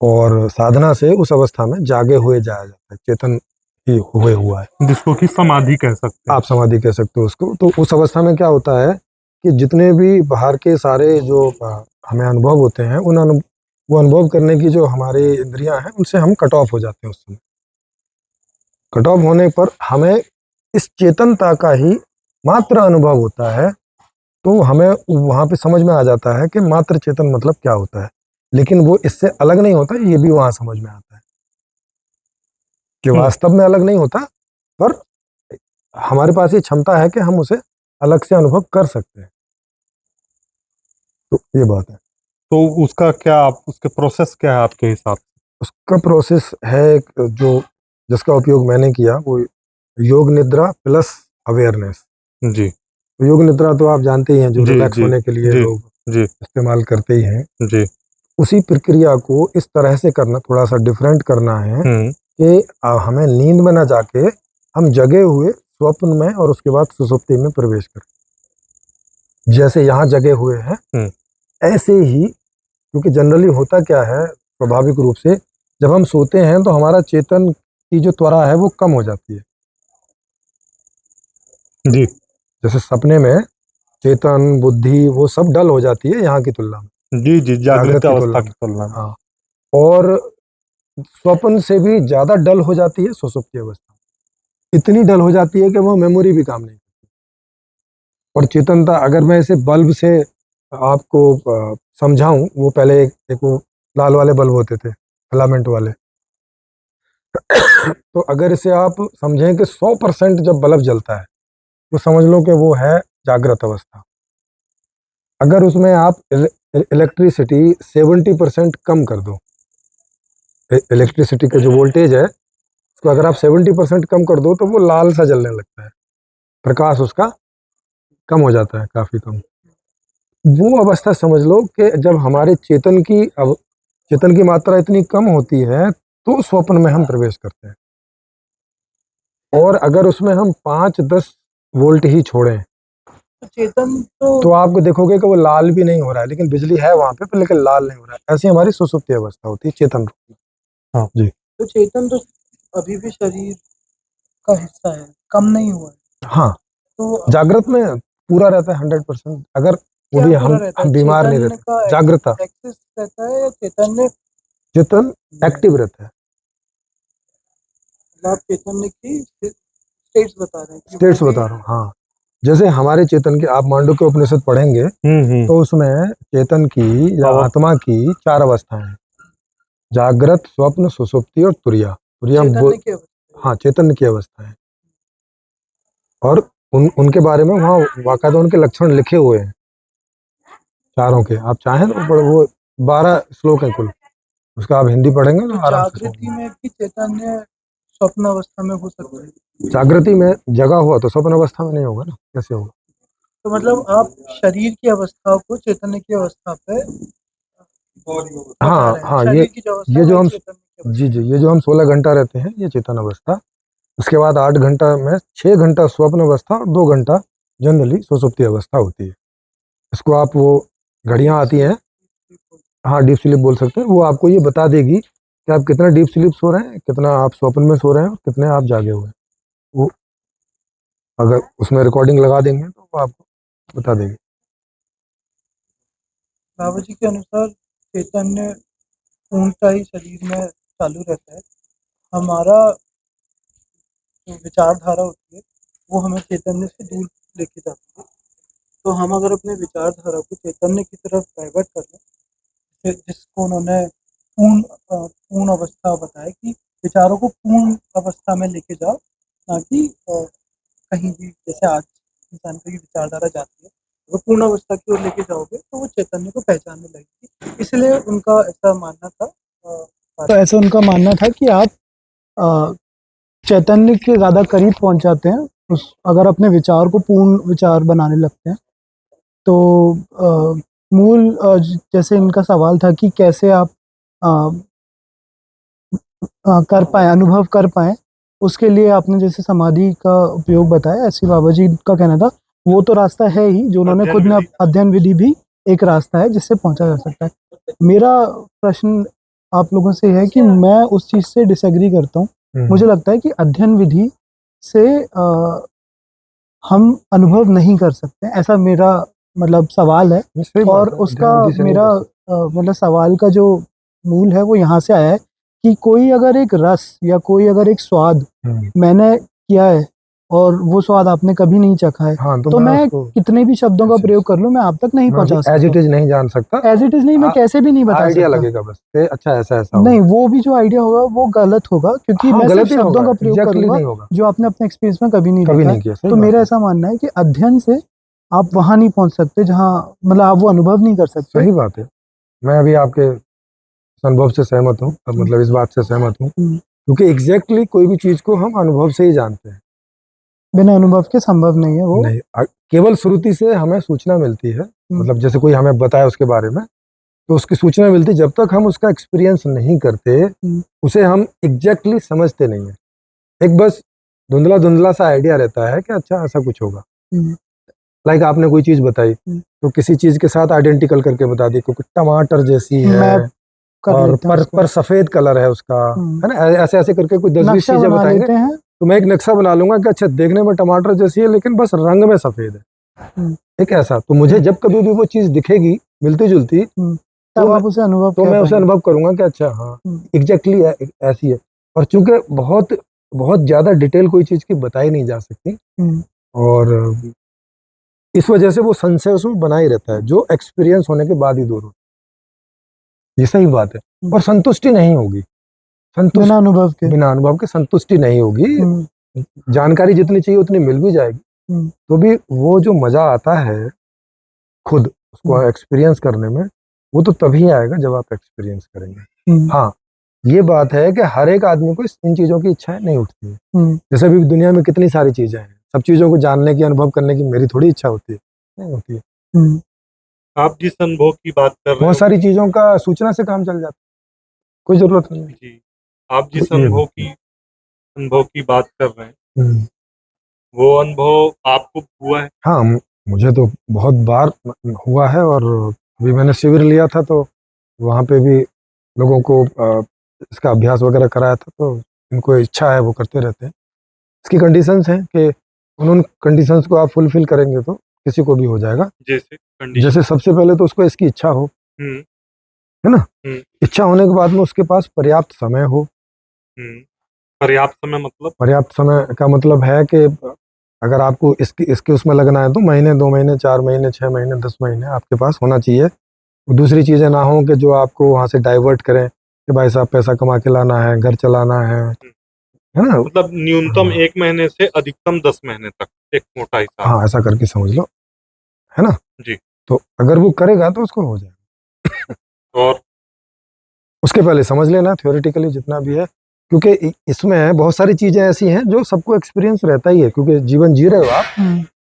और साधना से उस अवस्था में जागे हुए जाया जाता है, चेतन ही हुए हुआ है।
जिसको कि समाधि कह सकते हैं।
आप समाधि कह सकते हो उसको। तो उस अवस्था में क्या होता है कि जितने भी बाहर के सारे जो हमें अनुभव होते हैं, वो अनुभव करने की जो हमारी इंद्रियां हैं, उनसे हम कट ऑफ हो जाते हैं उस समय। कट ऑफ होने पर हमें इस चेतनता का ही मात्र अनुभव होता है, तो हमें वहाँ पे समझ में आ जाता है कि मात्र चेतन मतलब क्या होता है। लेकिन वो इससे अलग नहीं होता, ये भी वहाँ समझ में आता है कि वास्तव में अलग नहीं होता, पर हमारे पास ये क्षमता है कि हम उसे अलग से अनुभव कर सकते हैं। तो ये बात है।
तो उसका क्या, उसके प्रोसेस क्या है आपके हिसाब से?
उसका प्रोसेस है जो जिसका उपयोग मैंने किया, वो योग निद्रा प्लस अवेयरनेस।
जी,
तो योग निद्रा तो आप जानते ही हैं, जो
जी,
रिलैक्स
जी,
होने के लिए
जी,
लोग
जी,
इस्तेमाल करते ही हैं।
जी।
उसी प्रक्रिया को इस तरह से करना, थोड़ा सा डिफरेंट करना है कि हमें नींद में ना जाके हम जगे हुए स्वप्न में और उसके बाद सुषुप्ति में प्रवेश करें। जैसे यहाँ जगे हुए हैं, ऐसे ही, क्योंकि जनरली होता क्या है, स्वाभाविक रूप से जब हम सोते हैं तो हमारा चेतन की जो त्वरा है वो कम हो जाती है।
जी,
जैसे सपने में चेतन, बुद्धि वो सब डल हो जाती है यहाँ की तुलना में,
जी, जी,
जागृत
जागृत
की
अवस्था
तुलना
की
में।
तुलना में।
हाँ, और स्वप्न से भी ज़्यादा डल हो जाती है सुषुप्ति अवस्था। इतनी डल हो जाती है कि वो मेमोरी भी काम नहीं करती। और चेतनता, अगर मैं इसे बल्ब से आपको समझाऊं, वो पहले एक वो लाल वाले बल्ब होते थे, फिलामेंट वाले। तो अगर इसे आप समझें कि 100% जब बल्ब जलता है, तो समझ लो कि वो है जागृत अवस्था। अगर उसमें आप इलेक्ट्रिसिटी 70% कम कर दो, इलेक्ट्रिसिटी का जो वोल्टेज है, उसको अगर आप 70% कम कर दो, तो वो लाल सा जलने लगता है, प्रकाश उसका कम हो जाता है, काफ़ी कम। वो अवस्था समझ लो कि जब हमारे चेतन की मात्रा इतनी कम होती है, तो स्वप्न में हम प्रवेश करते हैं। और अगर उसमें हम 5-10 वोल्ट ही छोड़ें,
तो चेतन
तो आप देखोगे कि वो लाल भी नहीं हो रहा है, लेकिन बिजली है वहाँ पे, पर लेकिन लाल नहीं हो रहा है। ऐसी हमारी सुसुप्ति अवस्था होती है चेतन रूप में।
हाँ।
जी।
तो चेतन तो अभी भी शरीर का हिस्सा है, कम नहीं हुआ है।
हाँ,
तो
जागृत में पूरा रहता है 100%, अगर वो
क्या
भी
पूरा रहता है?
हम बीमार नहीं
चेतन
रहते।
का
जागृता,
एक्सेस रहता है या चैतन्य?
चेतन एक्टिव रहता है।
आप चैतन्य की स्टेट्स बता रहे हैं कि वो
स्टेट्स
भी
बता रहा हूँ, हाँ। जैसे हमारे चेतन के, आप मांडुक्य उपनिषद पढ़ेंगे, तो उसमें चेतन की या आत्मा की 4 अवस्थाएं हैं: जागृत, स्वप्न, सुषुप्ति और तुरिया। तुरिया
चैतन्य की अवस्था।
हाँ, चेतन की अवस्था है। और उनके बारे में वहाँ बाकायदा उनके लक्षण लिखे हुए हैं, चारों के। आप चाहें तो वो 12 श्लोक है कुल, उसका आप हिंदी पढ़ेंगे
तो
तो आराम से समझ
जागृति
में।
में भी चैतन्य स्वप्न अवस्था में हो सकता है।
जागृति में जगा हुआ तो स्वप्न अवस्था में नहीं होगा ना, कैसे होगा?
तो मतलब आप शरीर की अवस्था को चैतन्य की अवस्था पे
हाँ
रहे हैं
हाँ,
शरीर की जो अवस्था
ये जो
वही
हम
चेतन की अवस्था।
जी जी, ये जो हम 16 घंटा रहते हैं ये चेतन अवस्था, उसके बाद 8 घंटा में 6 घंटा स्वप्न अवस्था और 2 घंटा जनरली सुषुप्ति अवस्था होती है। इसको आप वो घड़ियाँ आती हैं, हाँ डीप स्लीप बोल सकते हैं, वो आपको ये बता देगी कि आप कितना डीप स्लीप सो रहे हैं, कितना आप स्वप्न में सो रहे हैं और कितने आप जागे हुए हैं। वो अगर उसमें रिकॉर्डिंग लगा देंगे तो वो आपको बता देगी।
बाबा जी के अनुसार चैतन्य पूर्णतः ही शरीर में चालू रहता है। हमारा जो विचारधारा होती है वो हमें चैतन्य से दूर लेके जाती है। तो हम अगर अपने विचारधारा को चैतन्य की तरफ डाइवर्ट कर लें, जिसको उन्होंने पूर्ण अवस्था बताया कि विचारों को पूर्ण अवस्था में लेके जाओ, ना कि कहीं भी जैसे आज इंसान की विचारधारा जाती है, अगर पूर्ण अवस्था की ओर लेके जाओगे तो वो चैतन्य को पहचानने लगेगी। इसलिए उनका ऐसा मानना था। तो ऐसा उनका मानना था कि आप अ, चैतन्य के ज़्यादा करीब पहुंच जाते हैं उस अगर अपने विचार को पूर्ण विचार बनाने लगते हैं। तो जैसे इनका सवाल था कि कैसे आप अ, कर पाएँ, अनुभव कर पाएँ, उसके लिए आपने जैसे समाधि का उपयोग बताया, ऐसे बाबा जी का कहना था, वो तो रास्ता है ही, जो उन्होंने खुद ने अध्ययन विधि भी एक रास्ता है जिससे पहुँचा जा सकता है। मेरा प्रश्न आप लोगों से है कि मैं उस चीज़ से डिसएग्री करता हूँ। मुझे लगता है कि अध्ययन विधि से हम अनुभव नहीं कर सकते, ऐसा मेरा मतलब सवाल है।
सही बात
और
है,
उसका
अध्ययन विधि से नहीं
मेरा
कर सकते।
मतलब सवाल का जो मूल है वो यहाँ से आया है कि कोई अगर एक रस या कोई अगर एक स्वाद मैंने किया है और वो स्वाद आपने कभी नहीं चखा है,
हाँ,
तो मैं
उसको
कितने भी शब्दों का प्रयोग कर लूँ, मैं आप तक नहीं
मैं अभी
पहुँचा
एज इट
सकता।
इज नहीं जान सकता,
एज़ इट इज़ नहीं, मैं कैसे भी नहीं बता
आइडिया
सकता।
लगेगा बस कि अच्छा ऐसा ऐसा होगा।
नहीं, वो भी जो आइडिया होगा वो गलत होगा, क्योंकि
हाँ,
मैं सिर्फ
गलत ही
शब्दों
होगा,
का प्रयोग
एग्जैक्टली
करूँगा
नहीं होगा,
जो आपने अपने एक्सपीरियंस में कभी नहीं
कभी
देखा
नहीं
है।
किया। सही
तो
बात
मेरा
है,
ऐसा मानना है कि अध्ययन से आप वहाँ नहीं पहुँच सकते जहाँ मतलब आप वो अनुभव नहीं कर सकते।
सही बात है। मैं अभी आपके अनुभव से सहमत हूँ, मतलब इस बात से सहमत हूँ, क्योंकि एग्जैक्टली कोई भी चीज को हम अनुभव से ही जानते हैं।
बिना अनुभव के संभव नहीं है वो।
नहीं, केवल श्रुति से हमें सूचना मिलती है, मतलब जैसे कोई हमें बताया उसके बारे में, तो उसकी सूचना मिलती है। जब तक हम उसका एक्सपीरियंस नहीं करते, उसे हम एग्जैक्टली समझते नहीं है। एक बस धुंधला धुंधला सा आइडिया रहता है कि अच्छा ऐसा कुछ होगा। लाइक आपने कोई चीज बताई तो किसी चीज के साथ आइडेंटिकल करके बता दी, क्योंकि टमाटर जैसी है और पर सफेद कलर है उसका, है ना, ऐसे ऐसे करके कोई 10-20 चीजें बताएंगे, तो मैं एक नक्शा बना लूंगा कि अच्छा देखने में टमाटर जैसी है लेकिन बस रंग में सफेद है। एक ऐसा, तो मुझे जब कभी भी वो चीज दिखेगी मिलती जुलती,
तब आप उसे अनुभव
तो मैं उसे अनुभव करूंगा कि अच्छा हाँ एग्जैक्टली ऐसी है। और चूंकि बहुत बहुत ज्यादा डिटेल कोई चीज की बताई नहीं जा सकती, और इस वजह से वो संशय उसमें बना ही रहता है, जो एक्सपीरियंस होने के बाद ही दूर होता है। ये सही बात है। और संतुष्टि नहीं होगी, बिना अनुभव के संतुष्टि नहीं होगी। जानकारी जितनी चाहिए उतनी मिल भी जाएगी, तो भी वो जो मजा आता है खुद उसको एक्सपीरियंस करने में, वो तो तभी आएगा जब आप एक्सपीरियंस करेंगे। हाँ, ये बात है कि हर एक आदमी को इन चीजों की इच्छाएं नहीं उठती है। जैसे अभी दुनिया में कितनी सारी चीजें हैं, सब चीजों को जानने की, अनुभव करने की मेरी थोड़ी इच्छा होती है, नहीं होती है।
आप जिस अनुभव की बात कर रहे
बहुत
हो,
सारी चीजों का सूचना से काम चल जाता है, कोई जरूरत नहीं है।
जी, आप जिस अनुभव की बात कर रहे हैं, वो अनुभव आपको हुआ है?
हाँ, मुझे तो बहुत बार हुआ है, और अभी मैंने शिविर लिया था तो वहाँ पे भी लोगों को इसका अभ्यास वगैरह कराया था, तो इनको इच्छा है वो करते रहते हैं। इसकी कंडीशंस हैं कि उन कंडीशंस को आप फुलफिल करेंगे तो किसी को भी हो जाएगा। जैसे सबसे पहले तो उसको इसकी इच्छा हो, है ना। इच्छा होने के बाद में उसके पास पर्याप्त समय हो।
पर्याप्त समय मतलब?
पर्याप्त समय का मतलब है कि अगर आपको इसके उसमें लगना है तो महीने, 2 महीने, 4 महीने, 6 महीने, 10 महीने आपके पास होना चाहिए। दूसरी चीज़ें ना हो कि जो आपको वहाँ से डाइवर्ट करें कि भाई साहब पैसा कमा के लाना है, घर चलाना है ना।
मतलब न्यूनतम 1 महीने से अधिकतम 10 महीने तक, एक मोटा हिसाब।
हाँ, ऐसा करके समझ लो, है ना।
जी।
तो अगर वो करेगा तो उसको हो जाएगा।
और
उसके पहले समझ लेना थ्योरेटिकली जितना भी है, क्योंकि इसमें बहुत सारी चीजें ऐसी हैं जो सबको एक्सपीरियंस रहता ही है, क्योंकि जीवन जी रहे हो आप,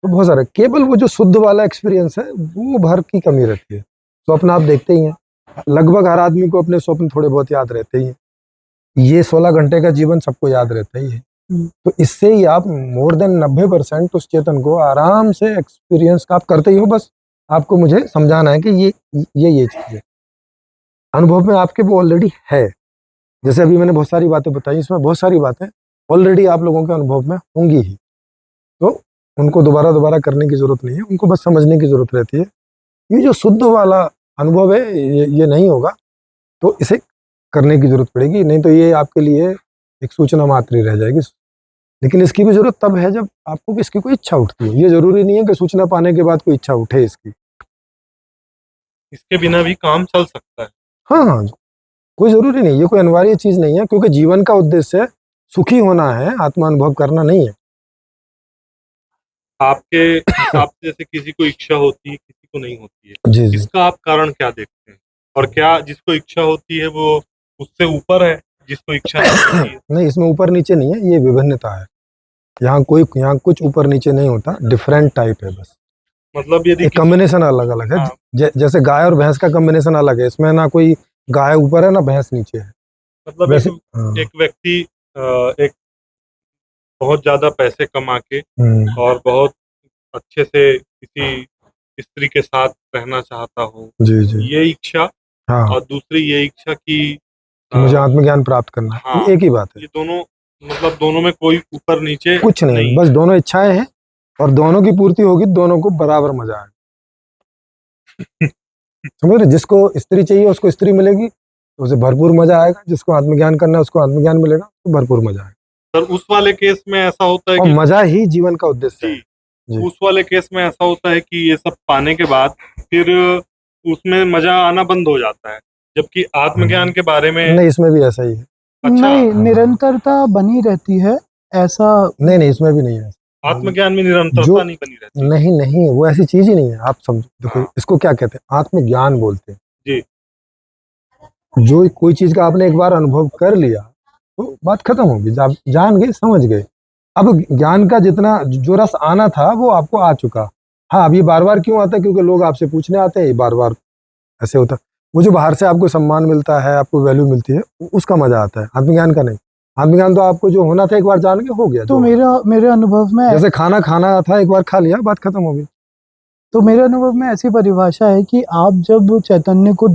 तो बहुत सारा, केवल वो जो शुद्ध वाला एक्सपीरियंस है वो भर की कमी रहती है। तो अपना आप देखते ही हैं, लगभग हर आदमी को अपने स्वप्न थोड़े बहुत याद रहते ही हैं। ये 16 घंटे का जीवन सबको याद रहता ही है। तो इससे ही आप मोर देन 90% उस चेतन को आराम से एक्सपीरियंस आप करते ही हो। बस आपको मुझे समझाना है कि ये चीज़ है, अनुभव में आपके वो ऑलरेडी है। जैसे अभी मैंने बहुत सारी बातें बताई, इसमें बहुत सारी बातें ऑलरेडी आप लोगों के अनुभव में होंगी ही, तो उनको दोबारा दोबारा करने की जरूरत नहीं है, उनको बस समझने की जरूरत रहती है। ये जो शुद्ध वाला अनुभव है ये नहीं होगा, तो इसे करने की जरूरत पड़ेगी, नहीं तो ये आपके लिए एक सूचना मात्र ही रह जाएगी। लेकिन इसकी भी जरूरत तब है जब आपको इसकी कोई इच्छा उठती है। ये जरूरी नहीं है कि सूचना पाने के बाद कोई इच्छा उठे इसकी।
इसके बिना भी काम चल सकता है।
हाँ हाँ, कोई जरूरी नहीं, ये कोई अनिवार्य चीज नहीं है, क्योंकि जीवन का उद्देश्य सुखी होना है, आत्मानुभव करना नहीं है।
आपके हिसाब से जैसे किसी को इच्छा होती है, किसी को नहीं होती है,
जी जी।
इसका आप कारण क्या देखते हैं? और क्या जिसको इच्छा होती है वो उससे ऊपर है, जिसको इच्छा नहीं होती है?
नहीं, इसमें ऊपर नीचे नहीं है, ये विभिन्नता है। यहाँ कुछ ऊपर नीचे नहीं होता, डिफरेंट टाइप है बस।
मतलब यदि
एक कॉम्बिनेशन अलग अलग है।
हाँ।
जैसे गाय और भैंस का कॉम्बिनेशन अलग है, इसमें ना कोई गाय ऊपर है ना भैंस नीचे है।
मतलब
वैसे
एक व्यक्ति एक बहुत ज्यादा पैसे कमा के और बहुत अच्छे से किसी स्त्री के साथ रहना चाहता हो,
जी जी,
ये इच्छा,
हाँ,
और दूसरी ये इच्छा कि
कि मुझे आत्मज्ञान प्राप्त करना है,
हाँ,
ये एक ही बात है।
ये दोनों, मतलब दोनों में कोई ऊपर नीचे
कुछ नहीं, बस दोनों इच्छाएं हैं, और दोनों की पूर्ति होगी, दोनों को बराबर मजा आएगा। समझ रहे, जिसको स्त्री चाहिए उसको स्त्री मिलेगी तो उसे भरपूर मजा आएगा, जिसको आत्मज्ञान करना है उसको आत्मज्ञान मिलेगा तो भरपूर मजा आएगा।
सर उस वाले केस में ऐसा होता है
और
कि
मजा ही जीवन का उद्देश्य है। जी।
उस वाले केस में ऐसा होता है कि ये सब पाने के बाद फिर उसमें मजा आना बंद हो जाता है, जबकि आत्मज्ञान के बारे में
नहीं, इसमें भी ऐसा ही है।
अच्छा,
नहीं, निरंतरता बनी रहती है ऐसा।
नहीं, इसमें भी नहीं है।
आत्मज्ञान में निरंतरता नहीं बनी रहती।
नहीं, वो ऐसी चीज ही नहीं है। आप समझो, देखो इसको क्या कहते हैं, आत्मज्ञान बोलते हैं
जी।
जो कोई चीज का आपने एक बार अनुभव कर लिया तो बात खत्म होगी, आप जान गए, समझ गए। अब ज्ञान का जितना जो रस आना था वो आपको आ चुका। हाँ, अब ये बार बार क्यों आता है? क्योंकि लोग आपसे पूछने आते हैं, ये बार बार ऐसे होता है। वो जो बाहर से आपको सम्मान मिलता है, आपको वैल्यू मिलती है, उसका मजा आता है, आत्मज्ञान का नहीं। आत्मज्ञान तो आपको जो होना था एक बार जान के हो गया।
तो मेरे अनुभव में
जैसे खाना खाना था, एक बार खा लिया, बात खत्म हो गई।
तो मेरे अनुभव में ऐसी परिभाषा है कि आप जब चैतन्य को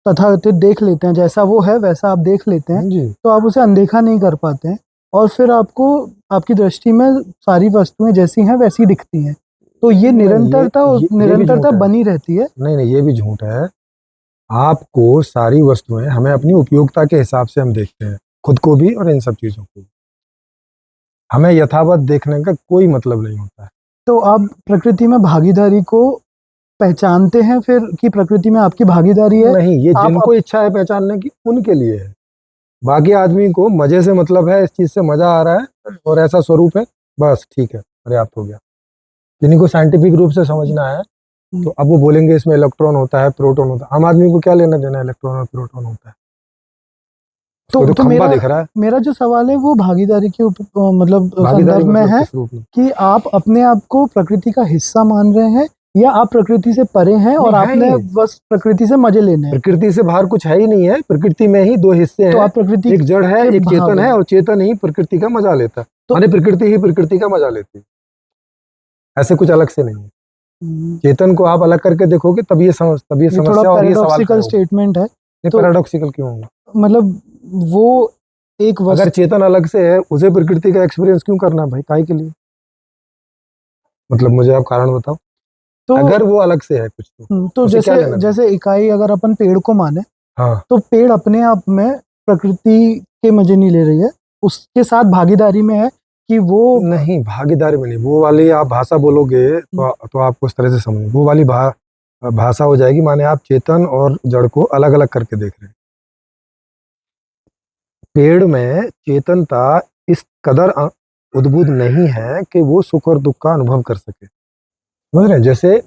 तथाकथित देख लेते हैं, जैसा वो है वैसा आप देख लेते हैं,
जी,
तो आप उसे अनदेखा नहीं कर पाते हैं, और फिर आपको आपकी दृष्टि में सारी वस्तुएं जैसी हैं वैसी दिखती हैं। तो ये निरंतरता
ये भी
निरंतरता
झूठ है।
बनी रहती है।
नहीं, ये भी झूठ है। आपको सारी वस्तुएं, हमें अपनी उपयोगिता के हिसाब से हम देखते हैं, खुद को भी और इन सब चीजों को। हमें यथावत देखने का कोई मतलब नहीं होता है।
तो आप प्रकृति में भागीदारी को पहचानते हैं फिर कि प्रकृति में आपकी भागीदारी है?
नहीं, ये
आप
जिनको इच्छा है पहचानने की उनके लिए है। बाकी आदमी को मजे से मतलब है, इस चीज से मजा आ रहा है और ऐसा स्वरूप है, बस ठीक है, पर्याप्त हो गया। जिनको साइंटिफिक रूप से समझना है तो अब वो बोलेंगे इसमें इलेक्ट्रॉन होता है, प्रोटॉन होता है। आम आदमी को क्या लेना देना इलेक्ट्रॉन और प्रोटॉन होता है? तो खंबा दिख रहा है।
मेरा जो सवाल है वो भागीदारी के मतलब
भागीदारी
संदर्भ में
मतलब
है
किस रूप में?
कि आप अपने आप को प्रकृति का हिस्सा मान रहे हैं, या आप प्रकृति से परे हैं और
नहीं, है
आपने
ही।
बस प्रकृति से मजे लेने हैं।
प्रकृति से बाहर कुछ है ही नहीं है। प्रकृति में ही दो हिस्से हैं,
तो आप प्रकृति
एक जड़ है,
के
एक
भाग
चेतन है,
हैं।
और चेतन ही प्रकृति का मजा लेता है।
तो-
माने प्रकृति ही प्रकृति का मजा लेती है, ऐसे कुछ अलग से नहीं है। चेतन को आप अलग करके देखोगे तब ये
ये थोड़ा
समस्या और ये सवाल खड़ा
पैराडॉक्सिकल
होगा।
स्टेटमेंट है।
नहीं,
तो-
पैराडॉक्सिकल क्यों होगा?
मतलब वो एक
अगर चेतन अलग से है, उसे प्रकृति का एक्सपीरियंस क्यों करना भाई, काहे के लिए? मतलब मुझे आप कारण बताओ।
तो
अगर वो अलग से है कुछ
तो
उसे क्या लेना
जैसे
देना?
जैसे इकाई अगर अपन पेड़ को माने,
हाँ,
तो पेड़ अपने आप में प्रकृति के मजे नहीं ले रही है, उसके साथ भागीदारी में है कि वो
नहीं, भागीदारी में नहीं। वो वाली आप भाषा बोलोगे तो आपको इस तरह से समझो, वो वाली भाषा हो जाएगी, माने आप चेतन और जड़ को अलग अलग करके देख रहे हैं। पेड़ में चेतनता इस कदर उद्बुद्ध नहीं है कि वो सुख और दुख का अनुभव कर सके। समझ रहे हैं? जैसे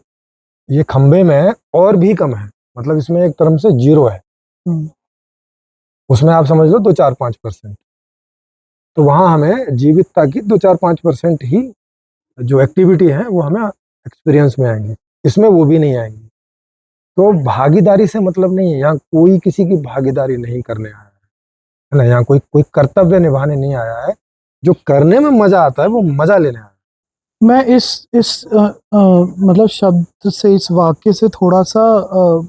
ये खंबे में और भी कम है, मतलब इसमें एक तरह से जीरो है, उसमें आप समझ लो 2-4-5%। तो वहां हमें जीवितता की 2-4-5% ही जो एक्टिविटी है वो हमें एक्सपीरियंस में आएंगी, इसमें वो भी नहीं आएंगी। तो भागीदारी से मतलब नहीं है, यहाँ कोई किसी की भागीदारी नहीं करने आया है ना, यहाँ कोई कोई कर्तव्य निभाने नहीं आया है। जो करने में मजा आता है वो मजा लेने आया
मैं इस मतलब शब्द से, इस वाक्य से थोड़ा सा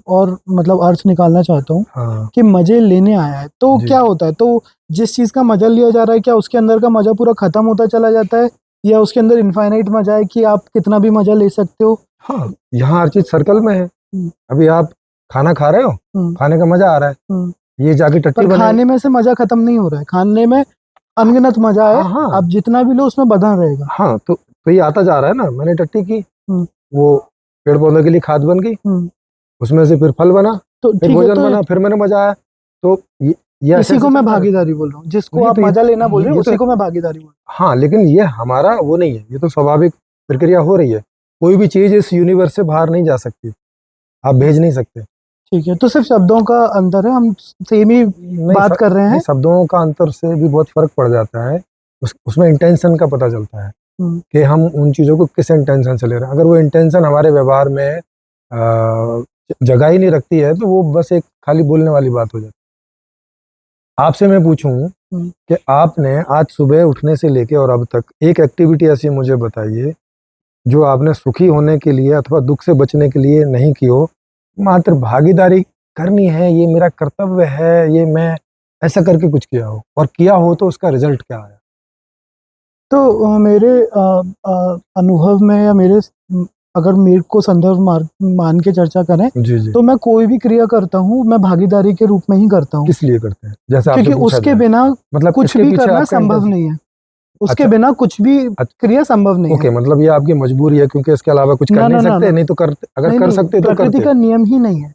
और मतलब अर्थ निकालना चाहता हूँ
है। हाँ
कि मजे लेने आया है। तो
जी।
क्या होता है, तो जिस चीज का मजा लिया जा रहा है, क्या उसके अंदर का मजा पूरा खत्म होता चला जाता है, या उसके अंदर इनफाइनाइट मजा है कि आप कितना भी मजा ले सकते हो?
हाँ, यहाँ हर चीज सर्कल में है।
हम्म।
अभी आप खाना खा रहे हो,
हम्म।
खाने का मजा आ रहा है,
हम्म।
ये जाके टट्टी
पर
बने।
खाने में से मजा खत्म नहीं हो रहा है, खाने में अनगिनत मजा है।
हाँ हाँ
आप जितना भी लो उसमें बधा रहेगा।
हाँ, तो ये आता जा रहा है ना। मैंने टट्टी की,
हम्म।
वो पेड़ पौधों के लिए खाद बन गई,
हम्म।
उसमें से फिर फल बना,
तो
फिर
ठीक है,
भोजन
तो
बना, फिर मैंने मजा आया। तो ये ऐसे
इसी को
ऐसे
मैं
चलता रहता है।
भागीदारी बोल रहा हूँ, जिसको
नहीं
आप
तो ये
मजा लेना बोल रहे हो,
ये
उसी
तो
को मैं भागीदारी बोल रहा
हाँ, लेकिन ये हमारा वो नहीं है, ये तो स्वाभाविक प्रक्रिया हो रही है। कोई भी चीज इस यूनिवर्स से बाहर नहीं जा सकती, आप भेज नहीं सकते।
हूँ। ठीक है, तो सिर्फ शब्दों का अंतर है, हम सेम ही
नहीं
बात कर रहे
नहीं,
हैं।
शब्दों का अंतर से भी बहुत फर्क पड़ जाता है। उसमें इंटेंशन का पता चलता है
हम्म।
कि हम उन चीज़ों को किस इंटेंशन से ले रहे हैं। अगर वो इंटेंशन हमारे व्यवहार में जगह ही नहीं रखती है तो वो बस एक खाली बोलने वाली बात हो जाती है। आपसे मैं पूछूं कि आपने आज सुबह उठने से लेके और अब तक एक एक्टिविटी ऐसी मुझे बताइए जो आपने सुखी होने के लिए अथवा दुख से बचने के लिए नहीं की हो, मात्र भागीदारी करनी है, ये मेरा कर्तव्य है, ये मैं ऐसा करके कुछ किया हो, और किया हो तो उसका रिजल्ट क्या आया?
तो मेरे अनुभव में, या मेरे अगर मेरे को संदर्भ मान के चर्चा करें,
जी जी।
तो मैं कोई भी क्रिया करता हूँ, मैं भागीदारी के रूप में ही करता हूँ,
किस लिए करते हैं, जैसे आपसे
क्योंकि
पूछा
उसके
जाए?
बिना
मतलब
कुछ
इसके
भी
पीछे
करना
आपका
संभव
इंटेंशन?
नहीं है। उसके
अच्छा
बिना कुछ भी क्रिया संभव नहीं
ओके,
है।
मतलब ये आपकी मजबूरी है क्योंकि इसके अलावा कुछ कर
ना
नहीं
ना ना
सकते,
ना,
नहीं तो करते, अगर
नहीं
कर
नहीं,
सकते तो
प्रकृति
करते।
का नियम ही नहीं है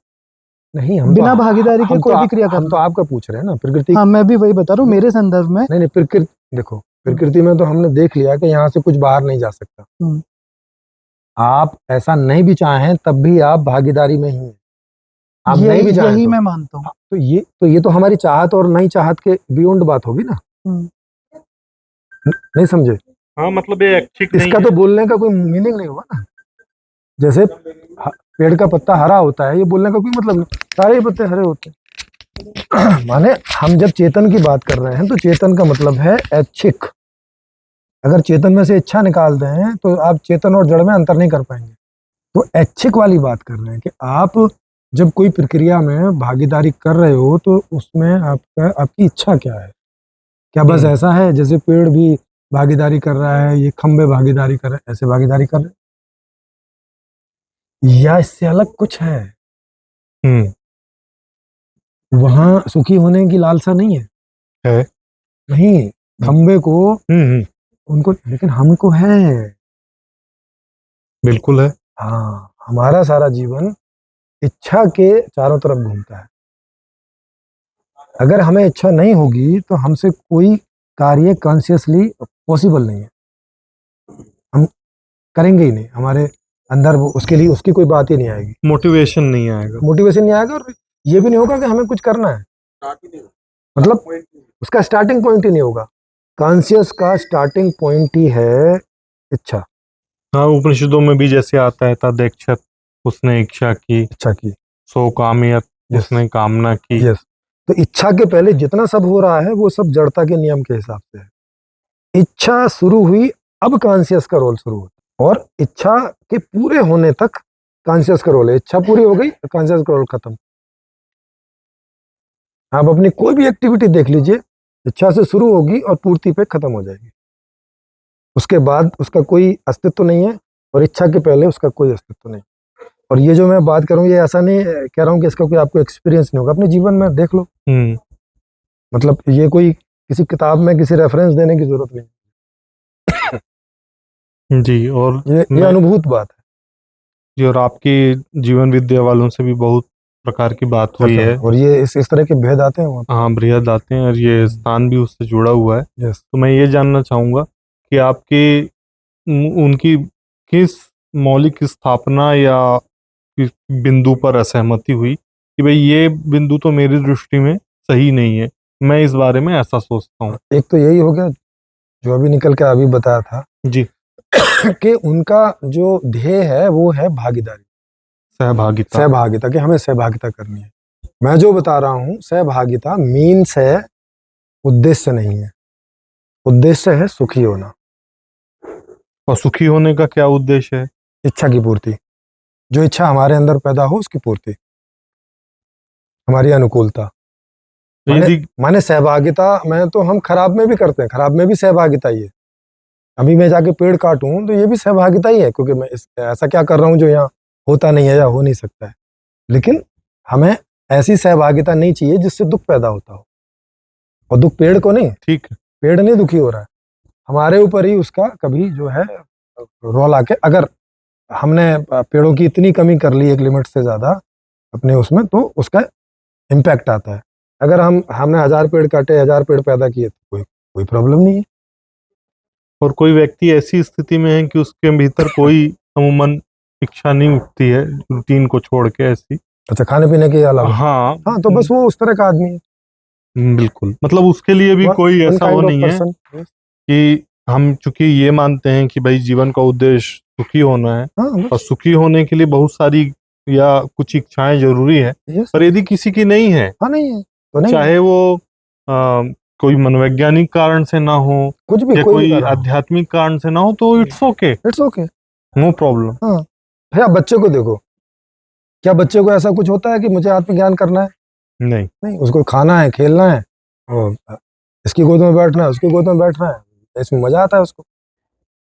नहीं,
बिना भागीदारी के
हम तो
कोई भी क्रिया
हम तो
करना।
आपका पूछ रहे हैं ना, प्रकृति।
हाँ, मैं भी वही बता रहा हूँ मेरे संदर्भ में।
नहीं नहीं, प्रकृति देखो, प्रकृति में तो हमने देख लिया कि यहाँ से कुछ बाहर नहीं जा सकता।
हम्म।
आप ऐसा नहीं भी चाहें तब भी आप भागीदारी में ही हैं। आप नहीं भी चाहें
यही
तो
मैं मानता हूँ।
तो ये तो हमारी चाहत और नहीं चाहत के बियॉन्ड बात होगी ना।
हम्म।
नहीं समझे?
हाँ, मतलब ये ऐच्छिक नहीं
इसका
है।
तो बोलने का कोई मीनिंग नहीं हुआ ना। जैसे पेड़ का पत्ता हरा होता है, ये बोलने का कोई मतलब नहीं, सारे पत्ते हरे होते हैं। माने हम जब चेतन की बात कर रहे हैं तो चेतन का मतलब है ऐच्छिक। अगर चेतन में से इच्छा निकाल दें तो आप चेतन और जड़ में अंतर नहीं कर पाएंगे। तो ऐच्छिक वाली बात कर रहे हैं कि आप जब कोई प्रक्रिया में भागीदारी कर रहे हो तो उसमें आपकी इच्छा क्या है? क्या बस ऐसा है जैसे पेड़ भी भागीदारी कर रहा है, ये खंबे भागीदारी कर रहे हैं, ऐसे भागीदारी कर रहे हैं, या इससे अलग कुछ है?
हम्म।
वहां सुखी होने की लालसा नहीं है।
है।
नहीं, खंबे को
हम्म।
उनको, लेकिन हमको है।
बिल्कुल है।
हाँ, हमारा सारा जीवन इच्छा के चारों तरफ घूमता है। अगर हमें इच्छा नहीं होगी तो हमसे कोई कार्य कॉन्शियसली पॉसिबल नहीं है, हम करेंगे ही नहीं। हमारे अंदर वो उसके लिए उसकी कोई बात ही नहीं आएगी,
मोटिवेशन नहीं आएगा।
मोटिवेशन नहीं आएगा, और ये भी नहीं होगा कि हमें कुछ करना है। मतलब उसका स्टार्टिंग पॉइंट ही नहीं होगा। कॉन्शियस का स्टार्टिंग पॉइंट ही है इच्छा।
हाँ, उपनिषदों में भी जैसे आता है, तदेक्षत, उसने इच्छा की,
इच्छा की,
सो कामयत,
Yes.
उसने कामना की।
यस। तो इच्छा के पहले जितना सब हो रहा है वो सब जड़ता के नियम के हिसाब से है। इच्छा शुरू हुई, अब कॉन्शियस का रोल शुरू होता है, और इच्छा के पूरे होने तक कॉन्शियस का रोल है। इच्छा पूरी हो गई, कॉन्शियस का रोल खत्म। आप अपनी कोई भी एक्टिविटी देख लीजिए, इच्छा से शुरू होगी और पूर्ति पे खत्म हो जाएगी। उसके बाद उसका कोई अस्तित्व नहीं है, और इच्छा के पहले उसका कोई अस्तित्व नहीं। और ये जो मैं बात कर रहा हूँ, ये ऐसा नहीं कह रहा हूँ कि इसका कोई आपको एक्सपीरियंस नहीं होगा, अपने जीवन में देख लो। मतलब ये कोई किसी किताब में किसी रेफरेंस देने की जरूरत नहीं,
जी। और
ये अनुभूत बात है।
जी, और आपकी जीवन विद्या वालों से भी बहुत प्रकार की बात हुई
अच्छा,
है।
और ये इस तरह के भेद आते हैं वहाँ पे?
हाँ, बृहद आते हैं, और ये स्थान भी उससे जुड़ा हुआ है।
यस।
तो मैं ये जानना चाहूँगा कि आपकी उनकी किस मौलिक स्थापना या किस बिंदु पर असहमति हुई कि भाई ये बिंदु तो मेरी दृष्टि में सही नहीं है, मैं इस बारे में ऐसा सोचता हूँ।
एक तो यही हो गया जो अभी निकल के अभी बताया था
जी।
कि उनका जो ध्येय है वो है भागीदारी।
सहभागिता।
सहभागिता, कि हमें सहभागिता करनी है। मैं जो बता रहा हूँ सहभागिता मीन्स है, उद्देश्य नहीं है। उद्देश्य है सुखी होना,
और सुखी होने का क्या उद्देश्य है?
इच्छा की पूर्ति। जो इच्छा हमारे अंदर पैदा हो उसकी पूर्ति, हमारी अनुकूलता।
तो
माने
यदि
माने सहभागिता में तो हम खराब में भी करते हैं, खराब में भी सहभागिता ही है। अभी मैं जाके पेड़ काटूं तो ये भी सहभागिता ही है, क्योंकि मैं ऐसा क्या कर रहा हूँ जो यहाँ होता नहीं है या हो नहीं सकता है। लेकिन हमें ऐसी सहभागिता नहीं चाहिए जिससे दुख पैदा होता हो, और दुख पेड़ को नहीं,
ठीक है,
पेड़ नहीं दुखी हो रहा है, हमारे ऊपर ही उसका कभी जो है रोल आके, अगर हमने पेड़ों की इतनी कमी कर ली एक लिमिट से ज्यादा अपने उसमें, तो उसका इम्पैक्ट आता है। अगर हमने 1000 पेड़ काटे, 1000 पेड़ पैदा किए, तो कोई कोई प्रॉब्लम नहीं है।
और कोई व्यक्ति ऐसी स्थिति में है कि उसके भीतर कोई अमूमन इच्छा नहीं उठती है रूटीन को छोड़ के, ऐसी।
अच्छा, खाने पीने के अलावा?
हाँ,
हाँ, तो बस वो उस तरह का आदमी है,
बिल्कुल। मतलब उसके लिए भी कोई
वन
ऐसा वो
काइंड ऑफ
नहीं है
पर्सन।
कि हम चूंकि ये मानते हैं कि भाई जीवन का उद्देश्य सुखी होना है,
हाँ
और
बस,
सुखी होने के लिए बहुत सारी या कुछ इच्छाएं जरूरी है।
यस।
पर यदि किसी की नहीं है,
हाँ, नहीं है तो नहीं है।
चाहे वो कोई मनोवैज्ञानिक कारण से ना हो
कुछ भी,
या
कोई भी
कोई
कर रहा हो,
आध्यात्मिक कारण से ना हो, तो it's okay,
it's okay.
No problem.
हाँ भैया, बच्चे को देखो, क्या बच्चे को ऐसा कुछ होता है कि मुझे आत्मज्ञान करना है?
नहीं,
नहीं, उसको खाना है, खेलना है, और इसकी गोद में बैठना है, उसकी गोद में बैठना है, इसमें मजा आता है उसको,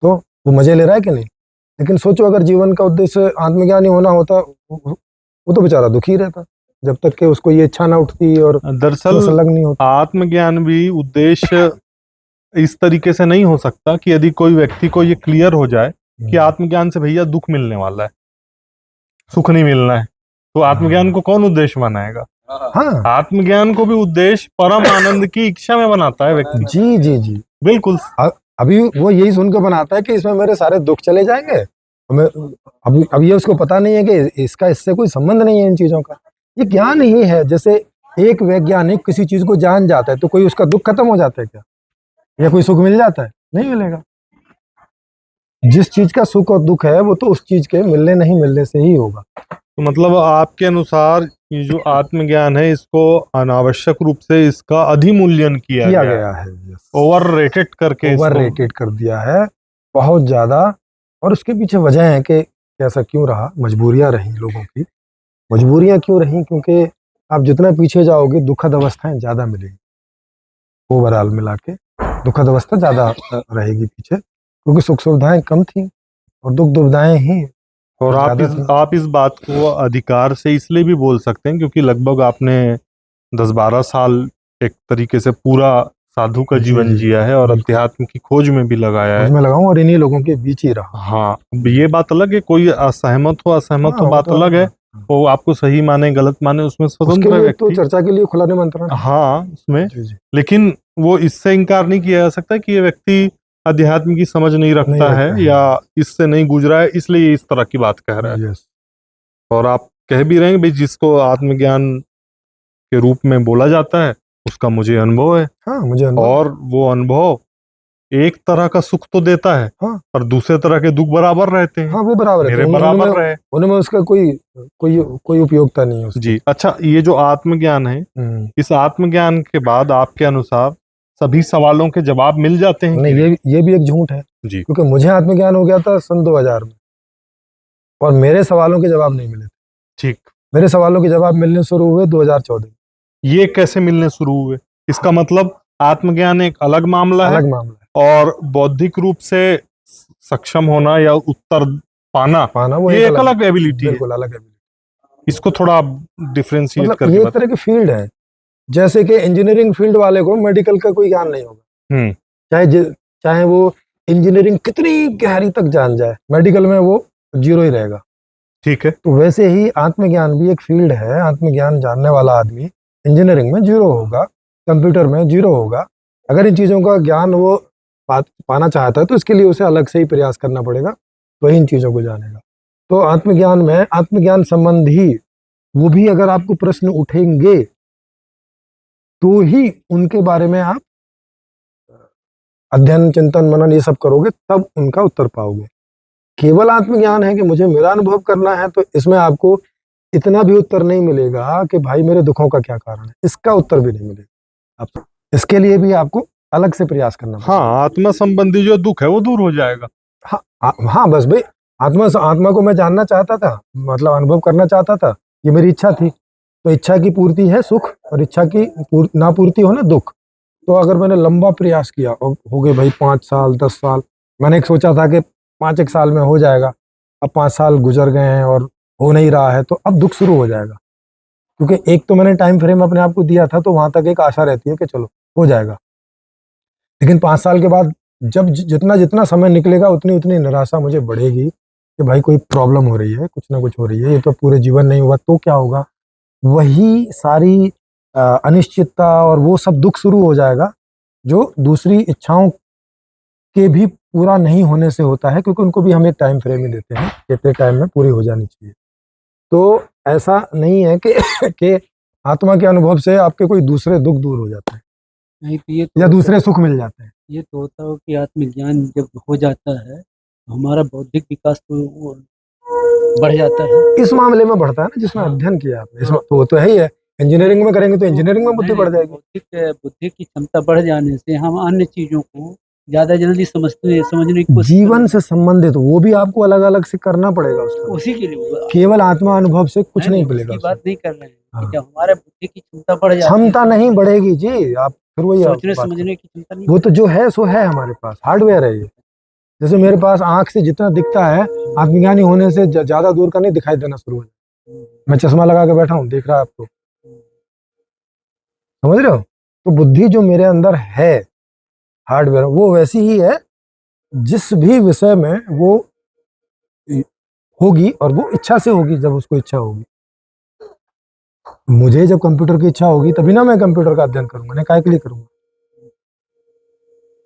तो वो मजे ले रहा है कि नहीं? लेकिन सोचो अगर जीवन का उद्देश्य आत्मज्ञानी होना होता, वो तो बेचारा दुखी रहता, जब तक कि उसको ये इच्छा ना उठती और
दरअसल
संलग्न नहीं होता।
आत्मज्ञान भी उद्देश्य इस तरीके से नहीं हो सकता कि यदि कोई व्यक्ति को ये क्लियर हो जाए कि आत्मज्ञान से भैया दुख मिलने वाला है, सुख नहीं मिलना है, तो आत्मज्ञान को कौन उद्देश्य बनाएगा?
हाँ,
आत्मज्ञान को भी उद्देश्य परम आनंद की इच्छा में बनाता है व्यक्ति।
जी जी जी।
बिल्कुल।
अभी वो यही सुन के बनाता है कि इसमें मेरे सारे दुख चले जाएंगे, और मैं अभी ये उसको पता नहीं है कि इसका इससे कोई संबंध नहीं है इन चीजों का। ये ज्ञान ही है। जैसे एक वैज्ञानिक किसी चीज को जान जाता है तो कोई उसका दुख खत्म हो जाता है क्या, या कोई सुख मिल जाता है? नहीं मिलेगा। जिस चीज का सुख और दुख है वो तो उस चीज के मिलने नहीं मिलने से ही होगा।
तो मतलब आपके अनुसार ये जो आत्मज्ञान है, इसको अनावश्यक रूप से इसका अधिमूल्यन किया
गया है,
ओवर रेटेड करके
ओवर रेटेड कर दिया है बहुत ज्यादा। और उसके पीछे वजह है कि ऐसा क्यों रहा, मजबूरियां रही लोगों की। मजबूरियां क्यों रही? क्योंकि आप जितना पीछे जाओगे दुखद अवस्थाएं ज्यादा मिलेगी। ओवरऑल मिला के दुखद अवस्था ज्यादा रहेगी पीछे, क्योंकि सुख सुविधाएं कम थी और दुख दुविधाएं ही
और
ज्यादा थी।
आप इस बात को अधिकार से इसलिए भी बोल सकते हैं क्योंकि लगभग आपने 10-12 साल एक तरीके से पूरा साधु का
जी,
जीवन
जी,
जिया है और
बिल्कुल।
अध्यात्म की खोज में भी लगाया है।
उसमें लगाऊं और इन्हीं लोगों के बीच ही रहा।
हाँ, अब ये बात अलग है, कोई असहमत हो
हाँ,
तो
वो
बात
तो
अलग है।
हाँ।
वो आपको सही माने गलत माने उसमें
उसके
स्वतंत्र है
लिए तो
व्यक्ति।
चर्चा के लिए खुला निमंत्रण है।
हाँ, उसमें।
जी जी।
लेकिन वो इससे इनकार नहीं किया जा सकता कि ये व्यक्ति अध्यात्म की समझ नहीं रखता है या इससे नहीं गुजरा है, इसलिए इस तरह की बात कह रहा है।
यस।
और आप कह भी रहे हैं भाई, जिसको आत्मज्ञान के रूप में बोला जाता है उसका मुझे अनुभव है,
हाँ, मुझे अनुभव।
और वो अनुभव एक तरह का सुख तो देता है,
हाँ,
पर दूसरे तरह के दुख बराबर रहते हैं।
हाँ, वो बराबर है,
मेरे
तो
बराबर रहे।
उनमें उसका कोई कोई कोई उपयोगिता नहीं है उसकी।
जी। अच्छा, ये जो आत्मज्ञान है, इस आत्मज्ञान के बाद आपके अनुसार सभी सवालों के जवाब मिल जाते हैं कि
नहीं, ये भी एक झूठ है,
जी।
क्योंकि मुझे आत्मज्ञान हो गया था सन 2000 में, और मेरे सवालों के जवाब नहीं मिले थे।
ठीक।
मेरे सवालों के जवाब मिलने शुरू हुए 2014।
ये कैसे मिलने शुरू हुए? इसका मतलब आत्मज्ञान एक अलग मामला है,
अलग मामला है।
और बौद्धिक रूप से सक्षम होना या उत्तर पाना
पाना वो
ये एक अलग एबिलिटी है।
बिल्कुल अलग एबिलिटी।
इसको थोड़ा आप डिफरेंशिएट
मतलब
करके
ये एक तरह की फील्ड है, जैसे कि इंजीनियरिंग फील्ड वाले को मेडिकल का कोई ज्ञान नहीं होगा,
हम्म।
चाहे वो इंजीनियरिंग कितनी गहरी तक जान जाए, मेडिकल में वो जीरो ही रहेगा।
ठीक है।
तो वैसे ही आत्मज्ञान भी एक फील्ड है। आत्मज्ञान जानने वाला आदमी इंजीनियरिंग में जीरो होगा, कंप्यूटर में जीरो होगा। अगर इन चीज़ों का ज्ञान वो पाना चाहता है तो इसके लिए उसे अलग से ही प्रयास करना पड़ेगा, तो इन चीज़ों को जानेगा। तो आत्मज्ञान में आत्मज्ञान संबंधी वो भी अगर आपको प्रश्न उठेंगे तो ही उनके बारे में आप अध्ययन चिंतन मनन ये सब करोगे, तब उनका उत्तर पाओगे। केवल आत्मज्ञान है कि मुझे मेरा अनुभव करना है, तो इसमें आपको इतना भी उत्तर नहीं मिलेगा कि भाई मेरे दुखों का क्या कारण है, इसका उत्तर भी नहीं मिलेगा आप। इसके लिए भी आपको अलग से प्रयास करना पड़ेगा।
हाँ, आत्मा संबंधी जो दुख है वो दूर हो जाएगा।
हाँ बस भाई, आत्मा को मैं जानना चाहता था, मतलब अनुभव करना चाहता था, ये मेरी इच्छा थी। तो इच्छा की पूर्ति है सुख, और इच्छा की ना पूर्ति हो ना दुख। तो अगर मैंने लंबा प्रयास किया और हो गए भाई 5 साल 10 साल, मैंने एक सोचा था कि 5 साल में हो जाएगा, अब 5 साल गुजर गए हैं और हो नहीं रहा है, तो अब दुख शुरू हो जाएगा। क्योंकि एक तो मैंने टाइम फ्रेम अपने आप को दिया था, तो वहां तक एक आशा रहती है कि चलो हो जाएगा। लेकिन 5 साल के बाद जब जितना जितना समय निकलेगा, उतनी उतनी निराशा मुझे बढ़ेगी कि भाई कोई प्रॉब्लम हो रही है, कुछ ना कुछ हो रही है, ये तो पूरे जीवन नहीं हुआ तो क्या होगा। वही सारी अनिश्चितता और वो सब दुख शुरू हो जाएगा, जो दूसरी इच्छाओं के भी पूरा नहीं होने से होता है, क्योंकि उनको भी हम एक टाइम फ्रेम ही देते हैं कि इतने टाइम में पूरी हो जानी चाहिए। तो ऐसा नहीं है कि कि आत्मा के अनुभव से आपके कोई दूसरे दुख दूर हो जाते हैं
नहीं तो ये
या
तो
दूसरे सुख मिल जाते हैं।
ये तो होता हो कि आत्मज्ञान जब हो जाता है तो हमारा बौद्धिक विकास तो वो बढ़ जाता है।
इस मामले में बढ़ता है ना, जिसमें
हाँ।
अध्ययन किया आपने, इसमें तो वो तो है ही है। इंजीनियरिंग में करेंगे तो इंजीनियरिंग में बुद्धि
नहीं,
बढ़ जाएगी।
बुद्धि की क्षमता बढ़ जाने से हम अन्य चीजों को ज्यादा जल्दी समझने की कोशिश
जीवन
करेंगे।
से संबंधित वो भी आपको अलग अलग से करना पड़ेगा उसका।
उसी के लिए हुआ।
केवल आत्मा अनुभव से कुछ नहीं
उसकी
मिलेगा।
बात नहीं कर रहे हैं
हाँ।
कि जब हमारे बुद्धि की क्षमता बढ़ जाती है,
क्षमता नहीं बढ़ेगी जी, आप फिर वही
सोचने
बात
समझने की क्षमता नहीं
वो तो जो है सो है, हमारे पास हार्डवेयर है ये। जैसे मेरे पास आंख से जितना दिखता है, आत्मज्ञानी होने से ज्यादा दूर का नहीं दिखाई देना शुरू हो जाए। मैं चश्मा लगा के बैठा हूँ, देख रहा है आपको, समझ रहे हो। तो बुद्धि जो मेरे अंदर है, हार्डवेयर, वो वैसी ही है जिस भी विषय में वो होगी, और वो इच्छा से होगी। जब उसको इच्छा होगी, मुझे जब कंप्यूटर की इच्छा होगी तभी ना मैं कंप्यूटर का अध्ययन करूंगा, मैं काय के लिए करूंगा।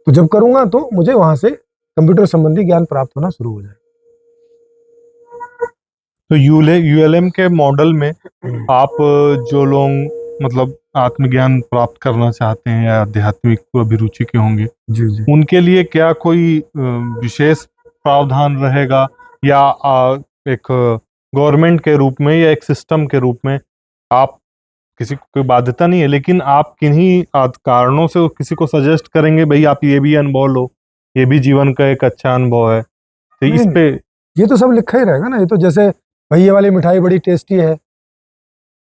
तो जब करूंगा तो मुझे वहां से कंप्यूटर संबंधी ज्ञान प्राप्त होना शुरू हो जाएगा।
तो यूएलएम के मॉडल में आप जो लोग मतलब आत्मज्ञान प्राप्त करना चाहते हैं या आध्यात्मिक अभिरुचि के होंगे,
जी जी।
उनके लिए क्या कोई विशेष प्रावधान रहेगा, या एक गवर्नमेंट के रूप में या एक सिस्टम के रूप में आप, किसी को कोई बाध्यता नहीं है, लेकिन आप किन्हीं कारणों से किसी को सजेस्ट करेंगे भाई आप ये भी अनुभव लो, ये भी जीवन का एक अच्छा अनुभव है, तो इस
नहीं,
पे
ये तो सब लिखा ही रहेगा ना। ये तो जैसे भाई ये वाली मिठाई बड़ी टेस्टी है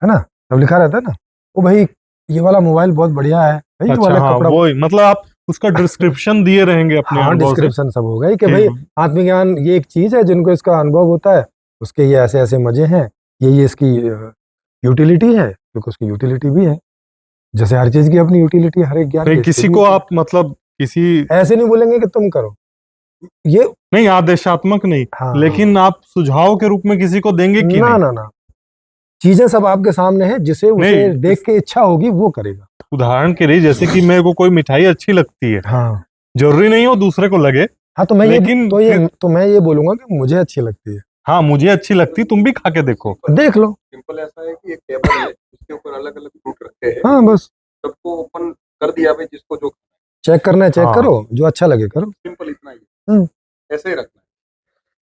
ना, सब लिखा रहता है ना। वो भाई ये वाला मोबाइल बहुत बढ़िया है भाई, ये
अच्छा,
वाला
हाँ,
कपड़ा।
वो मतलब आप उसका डिस्क्रिप्शन दिए रहेंगे अपने
हाँ,
अनुभव से
डिस्क्रिप्शन सब होगा ही कि
कि
भाई आत्मज्ञान ये एक चीज है, जिनको इसका अनुभव होता है उसके ये ऐसे ऐसे मजे हैं, ये इसकी यूटिलिटी है, क्योंकि उसकी यूटिलिटी भी है। जैसे हर चीज की अपनी यूटिलिटी, हर एक ज्ञान
नहीं,
की
किसी
इसकी
को
भी
आप मतलब किसी
ऐसे नहीं बोलेंगे कि तुम करो ये।
नहीं, आदेशात्मक नहीं,
हाँ,
लेकिन आप सुझाव के रूप में किसी को देंगे कि
ना
नहीं?
ना ना, चीजें सब आपके सामने है, जिसे उसे
नहीं,
देख के इच्छा होगी वो करेगा।
उदाहरण के लिए जैसे कि मेरे को कोई मिठाई अच्छी लगती है,
हाँ
जरूरी नहीं हो दूसरे को लगे।
हाँ, तो मैं
लेकिन
तो मैं ये बोलूंगा कि मुझे अच्छी लगती है,
हाँ, मुझे अच्छी लगती, तुम भी खा के देखो।
देख लो।
सिंपल ऐसा है कि एक टेबल है, उसके ऊपर अलग अलग फ्रूट रखे हैं,
हाँ बस
सबको ओपन कर दिया भाई, जिसको जो
चेक करना है चेक
हाँ।
करो, जो अच्छा लगे करो।
सिंपल इतना ही
हम्म।
है, ऐसे ही रखना है।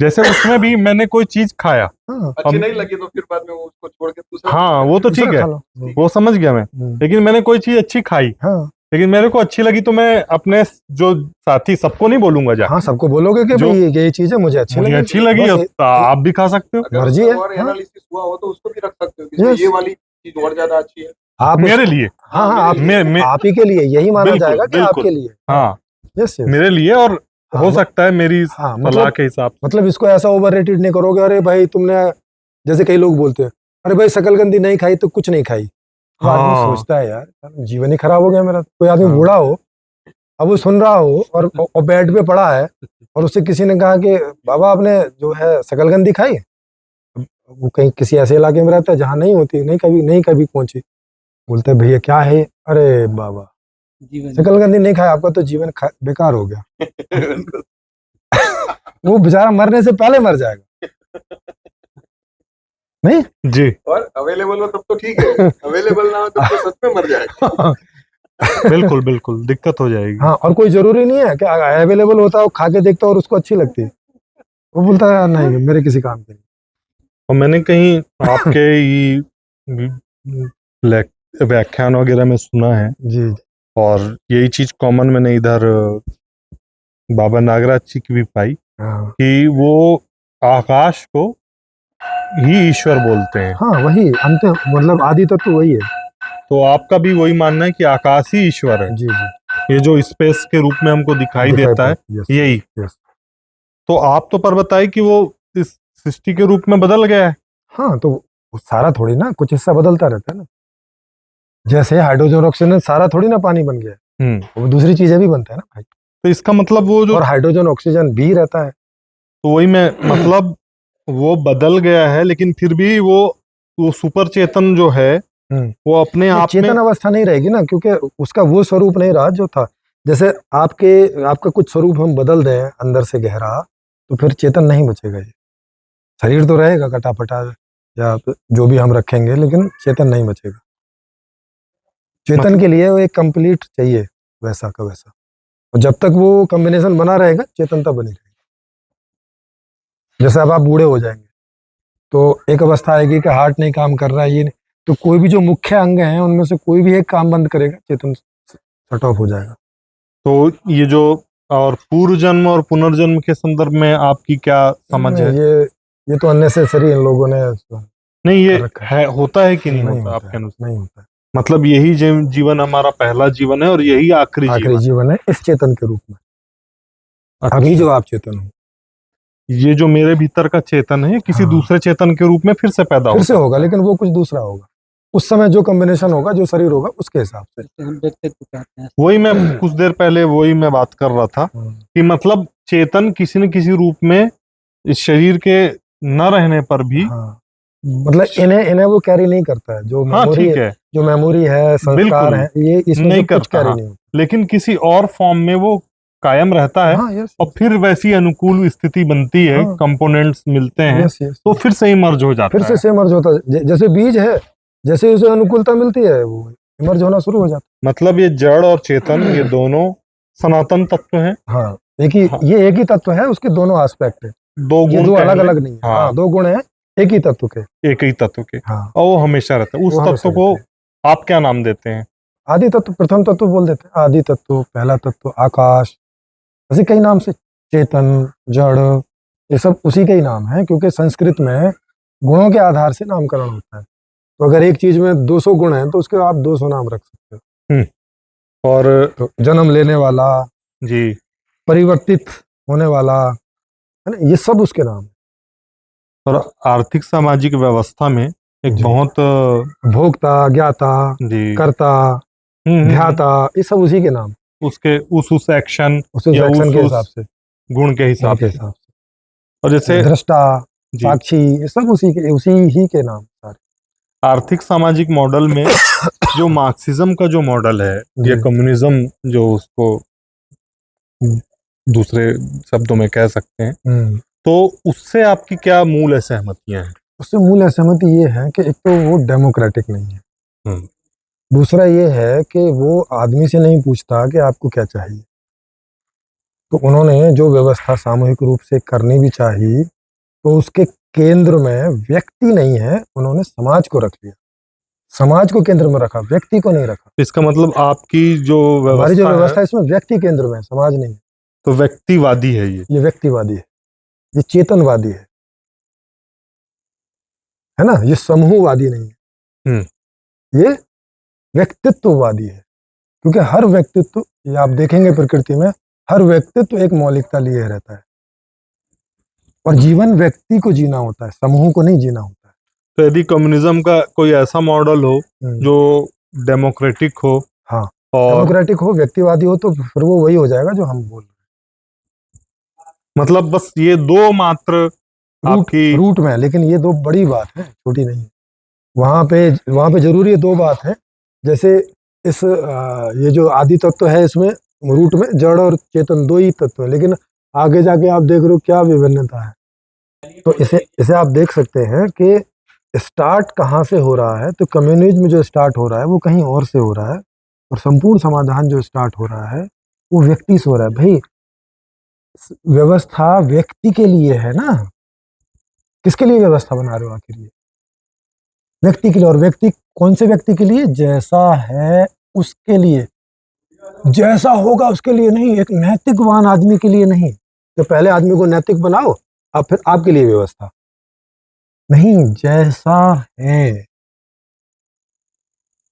जैसे उसमें भी मैंने कोई चीज खाया,
हाँ,
अच्छी नहीं लगी तो फिर बाद में वो उसको छोड़ के दूसरा
हाँ वो तो ठीक
दूसरा
है,
खा लो।
वो समझ गया मैं। लेकिन मैंने कोई चीज अच्छी खाई,
हाँ
लेकिन मेरे को अच्छी लगी, तो मैं अपने जो साथी सबको नहीं बोलूंगा जा,
हाँ, सबको बोलोगे कि
जो
भाई ये चीज है, मुझे अच्छी
मुझे
लगी,
अच्छी लगी,
बस
तो आप भी खा सकते हो।
अगर
मर्जी
उसका
है,
और
हाँ।
एनालिसिस हुआ हो तो उसको भी रख सकते हो कि
Yes.
ये वाली चीज और ज्यादा अच्छी है
आप
मेरे लिए,
हाँ हाँ, आप
मैं
आप ही के लिए यही माना
बिल्कुल,
जाएगा कि
बिल्कुल।
आपके लिए।
हाँ,
यस यस।
मेरे लिए, और
हाँ,
हो सकता है मेरी
हाँ,
सलाह के हिसाब से।
मतलब इसको ऐसा ओवररेटेड नहीं करोगे, अरे भाई तुमने, जैसे कई लोग बोलते हैं, अरे भाई शकलकंदी नहीं खाई तो कुछ नहीं खाई। तो आदमी
हाँ।
सोचता है यार जीवन ही खराब हो गया मेरा। कोई आदमी
हाँ।
बूढ़ा हो, अब वो सुन रहा हो और बेड पे पड़ा है, और उससे किसी ने कहा कि बाबा आपने जो है शकलकंदी खाई, वो कहीं किसी ऐसे इलाके में रहता है जहाँ नहीं होती, नहीं कभी पहुंची, बोलते हैं भैया क्या है, अरे बाबा
जीवन
शकलकंदी नहीं खाया, आपका तो जीवन बेकार हो गया। वो बेचारा मरने से पहले मर जाएगा। नहीं
जी,
और अवेलेबल हो तब तो ठीक है, अवेलेबल ना हो तब तो सच में मर जाएगा।
बिल्कुल बिल्कुल दिक्कत हो जाएगी।
हाँ, और कोई जरूरी नहीं है कि अवेलेबल होता है वो खा के देखता और उसको अच्छी लगती है। वो बोलता है नहीं मेरे किसी काम के नहीं।
और मैंने कहीं आपके ये व्याख्यान वगैरह में सुना है,
जी
और यही चीज कॉमन मैंने इधर बाबा नागराज जी की भी पाई,
हाँ
कि वो आकाश को ही ईश्वर बोलते हैं।
हाँ वही अंत मतलब आदि तत्व वही है।
तो आपका भी वही मानना है कि आकाश ही ईश्वर है,
जी जी
ये जो स्पेस के रूप में हमको दिखाई देता है
यस
यही।
यस।
तो आप तो पर बताए कि वो इस सृष्टि के रूप में बदल गया है।
हाँ तो वो सारा थोड़ी ना, कुछ हिस्सा बदलता रहता है ना। जैसे हाइड्रोजन और ऑक्सीजन सारा थोड़ी ना पानी बन गया, वो दूसरी चीजें भी बनता है ना भाई।
तो इसका मतलब वो जो,
और हाइड्रोजन ऑक्सीजन भी रहता है।
तो वही मैं मतलब वो बदल गया है, लेकिन फिर भी वो सुपर चेतन जो है वो अपने
ये
आप में,
चेतन अवस्था नहीं रहेगी ना, क्योंकि उसका वो स्वरूप नहीं रहा जो था। जैसे आपका कुछ स्वरूप हम बदल दें अंदर से गहरा, तो फिर चेतन नहीं बचेगा। ये शरीर तो रहेगा कटा-फटा या जो भी हम रखेंगे, लेकिन चेतन नहीं बचेगा। चेतन के लिए वो एक कंप्लीट चाहिए, वैसा का वैसा। और जब तक वो कॉम्बिनेशन बना रहेगा, चेतनता बनी रहेगी। जैसे अब आप बूढ़े हो जाएंगे, तो एक अवस्था आएगी कि हार्ट नहीं काम कर रहा है, ये नहीं, तो कोई भी जो मुख्य अंग हैं उनमें से कोई भी एक काम बंद करेगा, चेतन शट ऑफ हो जाएगा।
तो ये जो, और पूर्व जन्म और पुनर्जन्म के संदर्भ में आपकी क्या समझ है?
ये तो अननेसेसरी इन लोगों ने
नहीं, ये
कर रखा
है, होता है कि नहीं
नहीं
होता
होता
आपके
है,
अनुसार?
नहीं होता है।
मतलब यही जीवन हमारा पहला जीवन है और यही आखिरी
आखिरी
जीवन?
जीवन है इस चेतन के रूप में।
अच्छा,
अभी जो आप चेतन हो,
ये जो मेरे भीतर का चेतन है ये किसी
हाँ,
दूसरे चेतन के रूप में फिर से पैदा
फिर से
होता
होगा, लेकिन वो कुछ दूसरा होगा। उस समय जो कॉम्बिनेशन होगा, जो शरीर होगा, उसके हिसाब से।
जैसे हम व्यक्तित्व कहते हैं।
वही मैं कुछ देर पहले वही मैं बात कर रहा था, कि मतलब चेतन किसी न किसी रूप में इस शरीर के न रहने पर भी,
हाँ, मतलब इन्हें इन्हें वो कैरी नहीं करता है,
हाँ ठीक है,
जो मेमोरी है, संस्कार
बिल्कुल
है, ये इसमें
नहीं
से कुछ
करता,
कैरी
हाँ,
नहीं होता।
लेकिन किसी और फॉर्म में वो कायम रहता है,
हाँ यस
और फिर वैसी अनुकूल स्थिति बनती है,
हाँ
कंपोनेंट्स मिलते हैं,
यस यस,
तो फिर से ही मर्ज हो
फिर
जाता
से
है।
सेम अर्ज होता है। जैसे बीज है, जैसे उसे अनुकूलता मिलती है, वो इमर्ज होना शुरू हो जाता
मतलब ये जड़ और चेतन ये दोनों सनातन तत्व हैं।
है। हाँ,
हाँ,
ये एक ही तत्व है, उसके दोनों एस्पेक्ट है।
दो
ये
गुण
दो
कह
अलग
लें,
अलग नहीं है।
हाँ,
हाँ, दो गुण हैं एक ही तत्व के।
एक ही तत्व के,
हाँ,
और वो हमेशा रहता है। उस
वो हमेशा
तत्व को
रहते हैं।
आप क्या नाम देते हैं?
आदि तत्व, प्रथम तत्व बोल देते हैं, आदि तत्व, पहला तत्व, आकाश, ऐसे कई नाम से, चेतन, जड़, ये सब उसी के ही नाम है, क्योंकि संस्कृत में गुणों के आधार से नामकरण होता है। तो अगर एक चीज में 200 गुण हैं, तो उसके आप 200 नाम रख सकते हो।
और
तो जन्म लेने वाला,
जी,
परिवर्तित होने वाला, है ना, ये सब उसके नाम
और आर्थिक सामाजिक व्यवस्था में एक
जी।
बहुत
है। भोक्ता, ज्ञाता,
जी,
कर्ता, ध्याता, ये सब उसी के नाम,
उसके उस एक्शन
उस
या
एक्शन के
उस
हिसाब से,
गुण के हिसाब
उनके
से।
हिसाब
और
से।
जैसे,
दृष्टा,
जी,
साक्षी, ये सब उसी ही के नाम सारे।
आर्थिक सामाजिक मॉडल में जो मार्क्सिज्म का जो मॉडल है, या
जी।
कम्युनिज्म जो उसको दूसरे शब्दों में कह सकते हैं, तो उससे आपकी क्या मूल असहमतियां हैं?
उससे मूल असहमति ये है कि एक तो वो डेमोक्रेटिक नहीं है,
हम्म,
दूसरा ये है कि वो आदमी से नहीं पूछता कि आपको क्या चाहिए। तो उन्होंने जो व्यवस्था सामूहिक रूप से करनी भी चाहिए, तो उसके केंद्र में व्यक्ति नहीं है, उन्होंने समाज को रख लिया। समाज को केंद्र में रखा, व्यक्ति को नहीं रखा।
इसका मतलब आपकी जो
हमारी जो
व्यवस्था है
व्यवस्था है, इसमें व्यक्ति केंद्र में है, समाज नहीं है।
तो व्यक्तिवादी है
ये व्यक्तिवादी है, ये चेतनवादी है ना, ये समूहवादी नहीं है, ये व्यक्तित्ववादी है। क्योंकि हर व्यक्तित्व, ये आप देखेंगे प्रकृति में, हर व्यक्तित्व एक मौलिकता लिए रहता है, और जीवन व्यक्ति को जीना होता है, समूह को नहीं जीना होता है।
तो यदि कम्युनिज्म का कोई ऐसा मॉडल हो जो डेमोक्रेटिक हो,
हाँ,
और
डेमोक्रेटिक हो, व्यक्तिवादी हो, तो फिर वो वही हो जाएगा जो हम बोल रहे
मतलब बस ये दो मात्र
हैं,
आपकी,
रूट में। लेकिन ये दो बड़ी बात है, छोटी नहीं है। वहां पे जरूरी है दो बात है। जैसे ये जो आदि तत्व है, इसमें रूट में जड़ और चेतन दो ही तत्व है, लेकिन आगे जाके आप देख रहे हो क्या विभिन्नता है। तो इसे इसे आप देख सकते हैं कि स्टार्ट कहाँ से हो रहा है। तो कम्युनिज्म जो स्टार्ट हो रहा है वो कहीं और से हो रहा है, और संपूर्ण समाधान जो स्टार्ट हो रहा है वो व्यक्ति से हो रहा है। भाई, व्यवस्था व्यक्ति के लिए है ना, किसके लिए व्यवस्था बना रहे हो आखिर ये? व्यक्ति के लिए। और व्यक्ति कौन से व्यक्ति के लिए? जैसा है उसके लिए, जैसा होगा उसके लिए नहीं, एक नैतिकवान आदमी के लिए नहीं। तो पहले आदमी को नैतिक बनाओ, अब फिर आपके लिए व्यवस्था नहीं, जैसा है।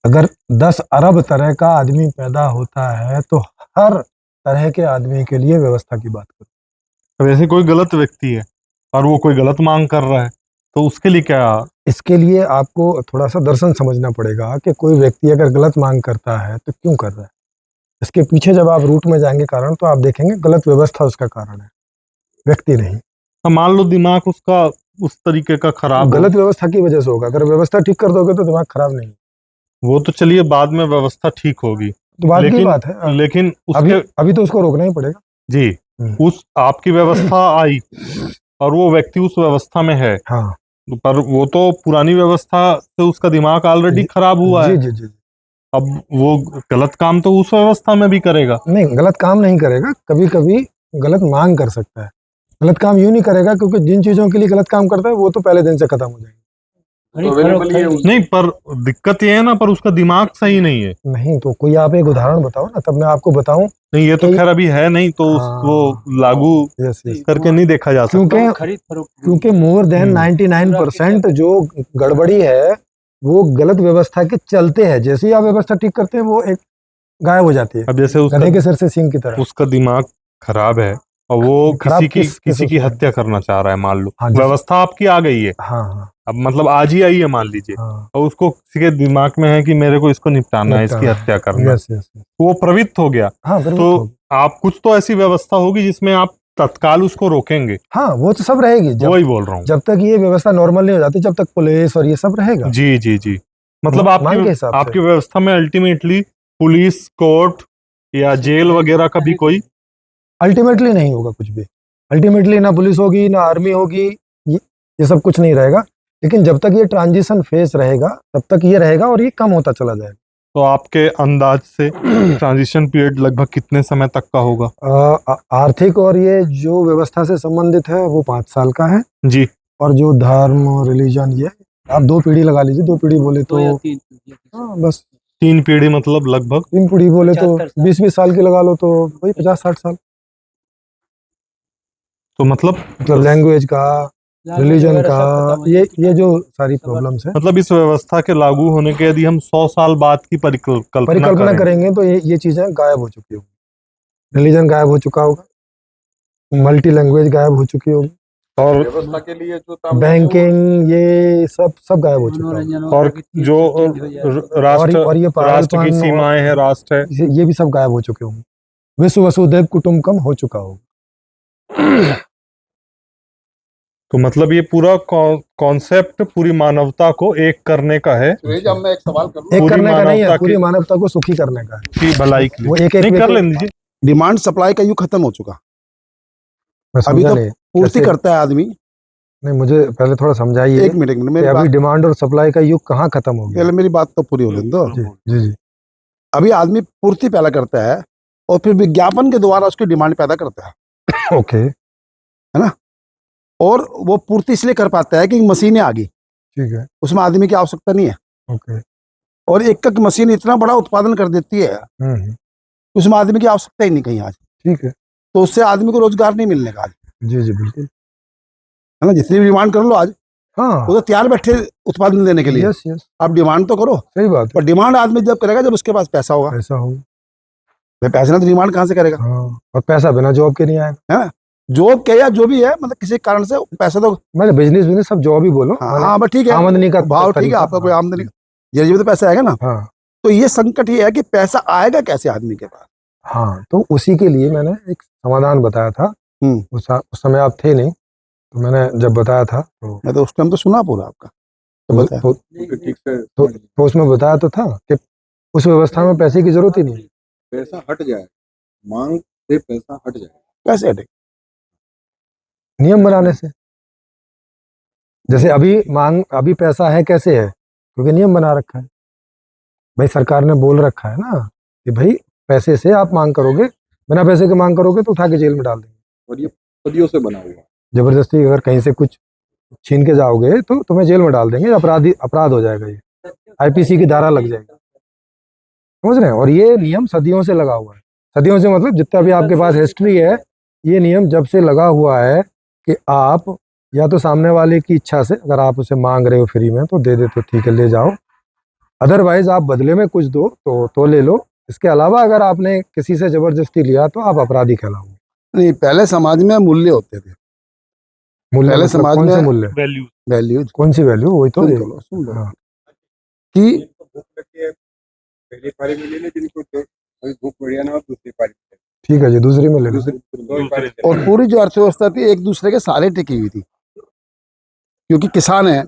अगर 10 अरब तरह का आदमी पैदा होता है तो हर तरह के आदमी के लिए व्यवस्था की बात करो।
अब ऐसे कोई गलत व्यक्ति है और वो कोई गलत मांग कर रहा है, तो उसके लिए क्या?
इसके लिए आपको थोड़ा सा दर्शन समझना पड़ेगा कि कोई व्यक्ति अगर गलत मांग करता है तो क्यों कर रहा है। इसके पीछे जब आप रूट में जाएंगे कारण, तो आप देखेंगे गलत व्यवस्था उसका कारण है, व्यक्ति नहीं।
तो मान लो दिमाग उसका उस तरीके का खराब हो,
गलत व्यवस्था की वजह से होगा। अगर व्यवस्था ठीक कर दोगे तो दिमाग खराब नहीं,
वो तो चलिए बाद में व्यवस्था ठीक होगी,
तो बात की
लेकिन
बात है।
लेकिन
अभी
उसके
अभी तो उसको रोकना ही पड़ेगा।
जी, उस आपकी व्यवस्था आई और वो व्यक्ति उस व्यवस्था में है,
हाँ
पर वो तो पुरानी व्यवस्था से उसका दिमाग ऑलरेडी खराब हुआ है।
जी जी जी।
अब वो गलत काम तो उस व्यवस्था में भी करेगा।
नहीं, गलत काम नहीं करेगा, कभी कभी गलत मांग कर सकता है। गलत काम यूं नहीं करेगा, क्योंकि जिन चीजों के लिए गलत काम करता है वो तो पहले दिन से खत्म हो जाएंगे।
खड़ी
तो available
फरोख्त
ही है
है।
उस-
नहीं, पर दिक्कत ये है ना, पर उसका दिमाग सही नहीं है।
नहीं तो कोई आप एक उदाहरण बताओ ना, तब मैं आपको बताऊं।
नहीं, ये तो
कई-
खैर अभी है नहीं, तो
हाँ।
वो लागू
यस यस।
करके नहीं देखा जा सकता।
क्योंकि
खरीद फरोख्त
क्योंकि मोर देन 99% जो गड़बड़ी है वो गलत व्यवस्था के चलते है। जैसे ही आप व्यवस्था ठीक करते हैं वो एक गायब हो जाती है,
अब जैसे
गधे के
उसका
सिर से सींग की तरह।
उसका दिमाग खराब है और वो
खराब
किसी की
उसमें?
हत्या करना चाह रहा है, मान लो।
हाँ जी।
व्यवस्था आपकी आ गई है,
हाँ हाँ
अब मतलब आज ही आई है मान लीजिए,
हाँ।
और उसको किसी के दिमाग में है कि मेरे को इसको निपटाना है, इसकी हत्या करना है,
यस यस।
वो प्रवृत्त हो गया।
हाँ फिर
तो आप कुछ तो ऐसी व्यवस्था होगी जिसमें आप तत्काल उसको रोकेंगे।
हाँ वो तो सब रहेगी।
वही बोल रहा हूँ।
जब तक ये व्यवस्था नॉर्मल नहीं हो जाती, जब तक पुलिस और ये सब रहेगा।
जी जी जी, मतलब
मांग के हिसाब से।
आपकी व्यवस्था में अल्टीमेटली पुलिस, कोर्ट या जेल वगैरह का भी कोई
अल्टीमेटली नहीं होगा कुछ भी। अल्टीमेटली ना पुलिस होगी ना आर्मी होगी, ये सब कुछ नहीं रहेगा। लेकिन जब तक ये ट्रांजिशन फेस रहेगा तब तक ये रहेगा और ये कम होता चला जाएगा।
तो आपके अंदाज से ट्रांजिशन पीरियड लगभग कितने समय तक का होगा?
आर्थिक और ये जो व्यवस्था से संबंधित है वो 5 साल का है।
जी।
और जो धर्म और रिलीजन, ये आप 2 पीढ़ी लगा लीजिए। 2 पीढ़ी बोले तो
2 या 3
हाँ बस
3 पीढ़ी मतलब लगभग
3 पीढ़ी बोले तो
75 साल।
20-20 साल की लगा लो, तो वही 50-60 साल।
तो मतलब
लैंग्वेज का, रिलीजन का, ये जो सारी
सब
प्रॉब्लम्स है,
मतलब इस व्यवस्था के लागू होने के यदि हम 100 साल बाद की परिकल्पना
परिकल्पना
करें,
करेंगे तो ये चीजें गायब हो चुकी होगी। रिलीजन गायब हो चुका होगा, मल्टी लैंग्वेज गायब हो चुकी होगी,
और
व्यवस्था के लिए जो था
बैंकिंग ये सब गायब हो चुका होगा।
मनोरंजन
और जो राष्ट्र
और ये
राष्ट्र की
पागलपन
सीमाएं है, राष्ट्र है,
ये भी सब गायब हो चुके होंगे। विश्व वसुधैव कुटुंबकम हो चुका होगा।
तो मतलब ये पूरा कॉन्सेप्ट पूरी मानवता को एक करने का है,
सुरेश, अब मैं एक सवाल करूँ।
एक
पूरी
करने का नहीं है,
मानवता
पूरी
की-
मानवता को सुखी करने का है।
की भलाई के
वो
लिए।
एक
नहीं, कर लेने दीजिए।
डिमांड सप्लाई का युग खत्म हो चुका।
मैं
अभी
समझा
तो
नहीं
पूर्ति
कैसे?
करता है आदमी।
नहीं, मुझे पहले थोड़ा समझाइए
एक मिनट
कि
मेरी
अभी
बात,
डिमांड और सप्लाई का युग कहाँ खत्म हो गया?
पहले मेरी बात तो पूरी होने दो।
जी जी जी।
अभी आदमी पूर्ति पहला करता है और फिर विज्ञापन के द्वारा उसकी डिमांड पैदा करता है,
ओके
और वो पूर्ति इसलिए कर पाता है कि मशीनें आ गई,
ठीक है।
उसमें आदमी की आवश्यकता नहीं है।
ओके।
और एक एक मशीन इतना बड़ा उत्पादन कर देती है, उसमें आदमी की आवश्यकता ही नहीं कहीं आज।
ठीक है।
तो उससे आदमी को रोजगार नहीं मिलने का आज,
जी जी बिल्कुल।
है ना। जितनी भी डिमांड कर लो आज,
हाँ
वो तो तैयार बैठे उत्पादन देने के लिए।
यस यस,
आप डिमांड तो करो,
सही बात है।
पर डिमांड आदमी जब करेगा जब उसके पास पैसा होगा।
ऐसा हो।
भाई पैसा ना तो डिमांड कहाँ से करेगा?
हाँ, और पैसा बिना जॉब के नहीं आएगा।
जॉब के या जो भी है, मतलब किसी कारण से पैसा तो,
मैंने बिजनेस सब जॉब ही बोलो।
हाँ बस ठीक है,
आमदनी का
भाव ठीक है,
तरीका।
आपका कोई आमदनी जरिए तो पैसा आएगा ना।
हाँ
तो ये संकट ये है कि पैसा आएगा कैसे आदमी के पास।
हाँ, तो उसी के लिए मैंने एक समाधान बताया था। उस समय आप थे नहीं, तो मैंने जब बताया था तो
मैं तो उस टाइम तो सुना पूरा आपका, तो बताया।
ठीक से
तो उसमें बताया तो था कि उस व्यवस्था में पैसे की जरूरत ही नहीं।
पैसा हट जाए, मांग से पैसा हट जाए।
कैसे हटे?
नियम बनाने से। जैसे अभी पैसा है, कैसे है? क्योंकि नियम बना रखा है भाई, सरकार ने बोल रखा है ना कि भाई पैसे से आप मांग करोगे, बिना पैसे के मांग करोगे तो उठा के जेल में डाल देंगे।
और ये सदियों से बना हुआ है।
जबरदस्ती अगर कहीं से कुछ छीन के जाओगे तो तुम्हें जेल में डाल देंगे, अपराध हो जाएगा, ये आईपीसी की धारा लग जाएगी, समझ रहे हैं। और ये नियम सदियों से लगा हुआ है, सदियों से मतलब जितना भी आपके पास हिस्ट्री है, ये नियम जब से लगा हुआ है कि आप या तो सामने वाले की इच्छा से, अगर आप उसे मांग रहे हो फ्री में तो दे दे तो ठीक है ले जाओ, अदरवाइज आप बदले में कुछ दो तो ले लो। इसके अलावा अगर आपने किसी से जबरदस्ती लिया तो आप अपराधी कहलाओगे।
नहीं, पहले समाज में मूल्य होते थे,
मूल्य
पहले
मतलब
समाज
कौन से
में
मूल्य,
वैल्यू
वैल्यूज
कौन सी वैल्यू, वही तो
सुन लो
हाँ।
कि
पहली पारी में ले ले जिनको भूख बढ़िया ना हो, दूसरी पारी
ठीक है जी, दूसरी में ले लो।
और पूरी जो अर्थव्यवस्था थी एक दूसरे के सहारे टिकी हुई थी, क्योंकि किसान है,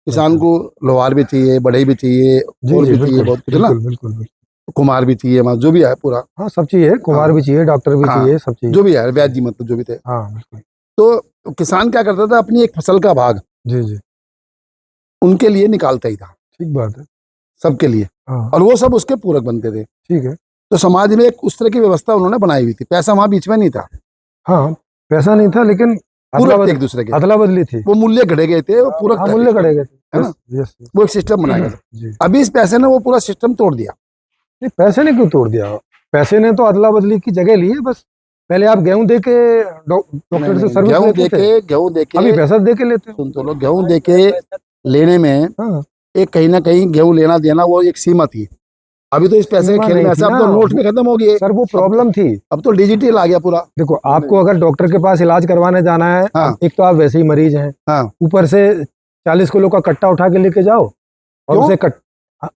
किसान को लोहार भी चाहिए, बढ़ई भी चाहिए,
जी
और
जी
भी चाहिए,
बिल्कुल
बहुत कुछ है ना,
बिल्कुल बिल्कुल बिल्कुल।
कुमार भी चाहिए, मतलब जो भी है पूरा,
हाँ सब चाहिए, कुमार
हाँ।
भी चाहिए, डॉक्टर भी
हाँ।
चाहिए, सब चाहिए,
जो भी है वैद्य जी, मतलब जो भी थे।
हाँ बिल्कुल।
तो किसान क्या करता था, अपनी एक फसल का भाग
जी जी
उनके लिए निकालता ही था,
ठीक बात है।
सबके लिए,
हाँ
और वो सब उसके पूरक बनते थे।
ठीक है।
तो समाज में एक उस तरह की व्यवस्था उन्होंने बनाई हुई थी, पैसा वहां बीच में नहीं था,
हाँ पैसा नहीं था, लेकिन
पूरक थे एक दूसरे के,
अदला बदली थी,
वो मूल्य घड़े गए थे, वो पूरक
हाँ
था,
मूल्य कड़े गए थे,
है ना?
यस
वो एक सिस्टम बनाया गया था।
जी।
अभी इस पैसे ने वो पूरा सिस्टम तोड़ दिया।
नहीं पैसे ने क्यों तोड़ दिया, पैसे ने तो अदला बदली की जगह ली है, बस पहले आप गेहूं दे के डॉक्टर से सर्विस
गेहूं
लेते
दे
थे,
के, गेहूं दे के,
अभी पैसा दे के लेते हो।
सुन तो लो, गेहूं दे के लेने में
हाँ
एक कहीं ना कहीं गेहूं लेना देना वो एक सीमा थी। अभी तो इस पैसे के
सीमा
खेल में
नहीं
ऐसे,
थी
अब तो
ना,
नोट में खत्म हो गई,
सर वो प्रॉब्लम थी।
अब तो डिजिटल आ गया पूरा।
देखो आपको अगर डॉक्टर के पास इलाज करवाने जाना है,
हाँ।
एक तो आप वैसे ही मरीज हैं,
हाँ।
ऊपर से 40 किलो का कट्टा उठा के लेके जाओ और
क्यों?
उसे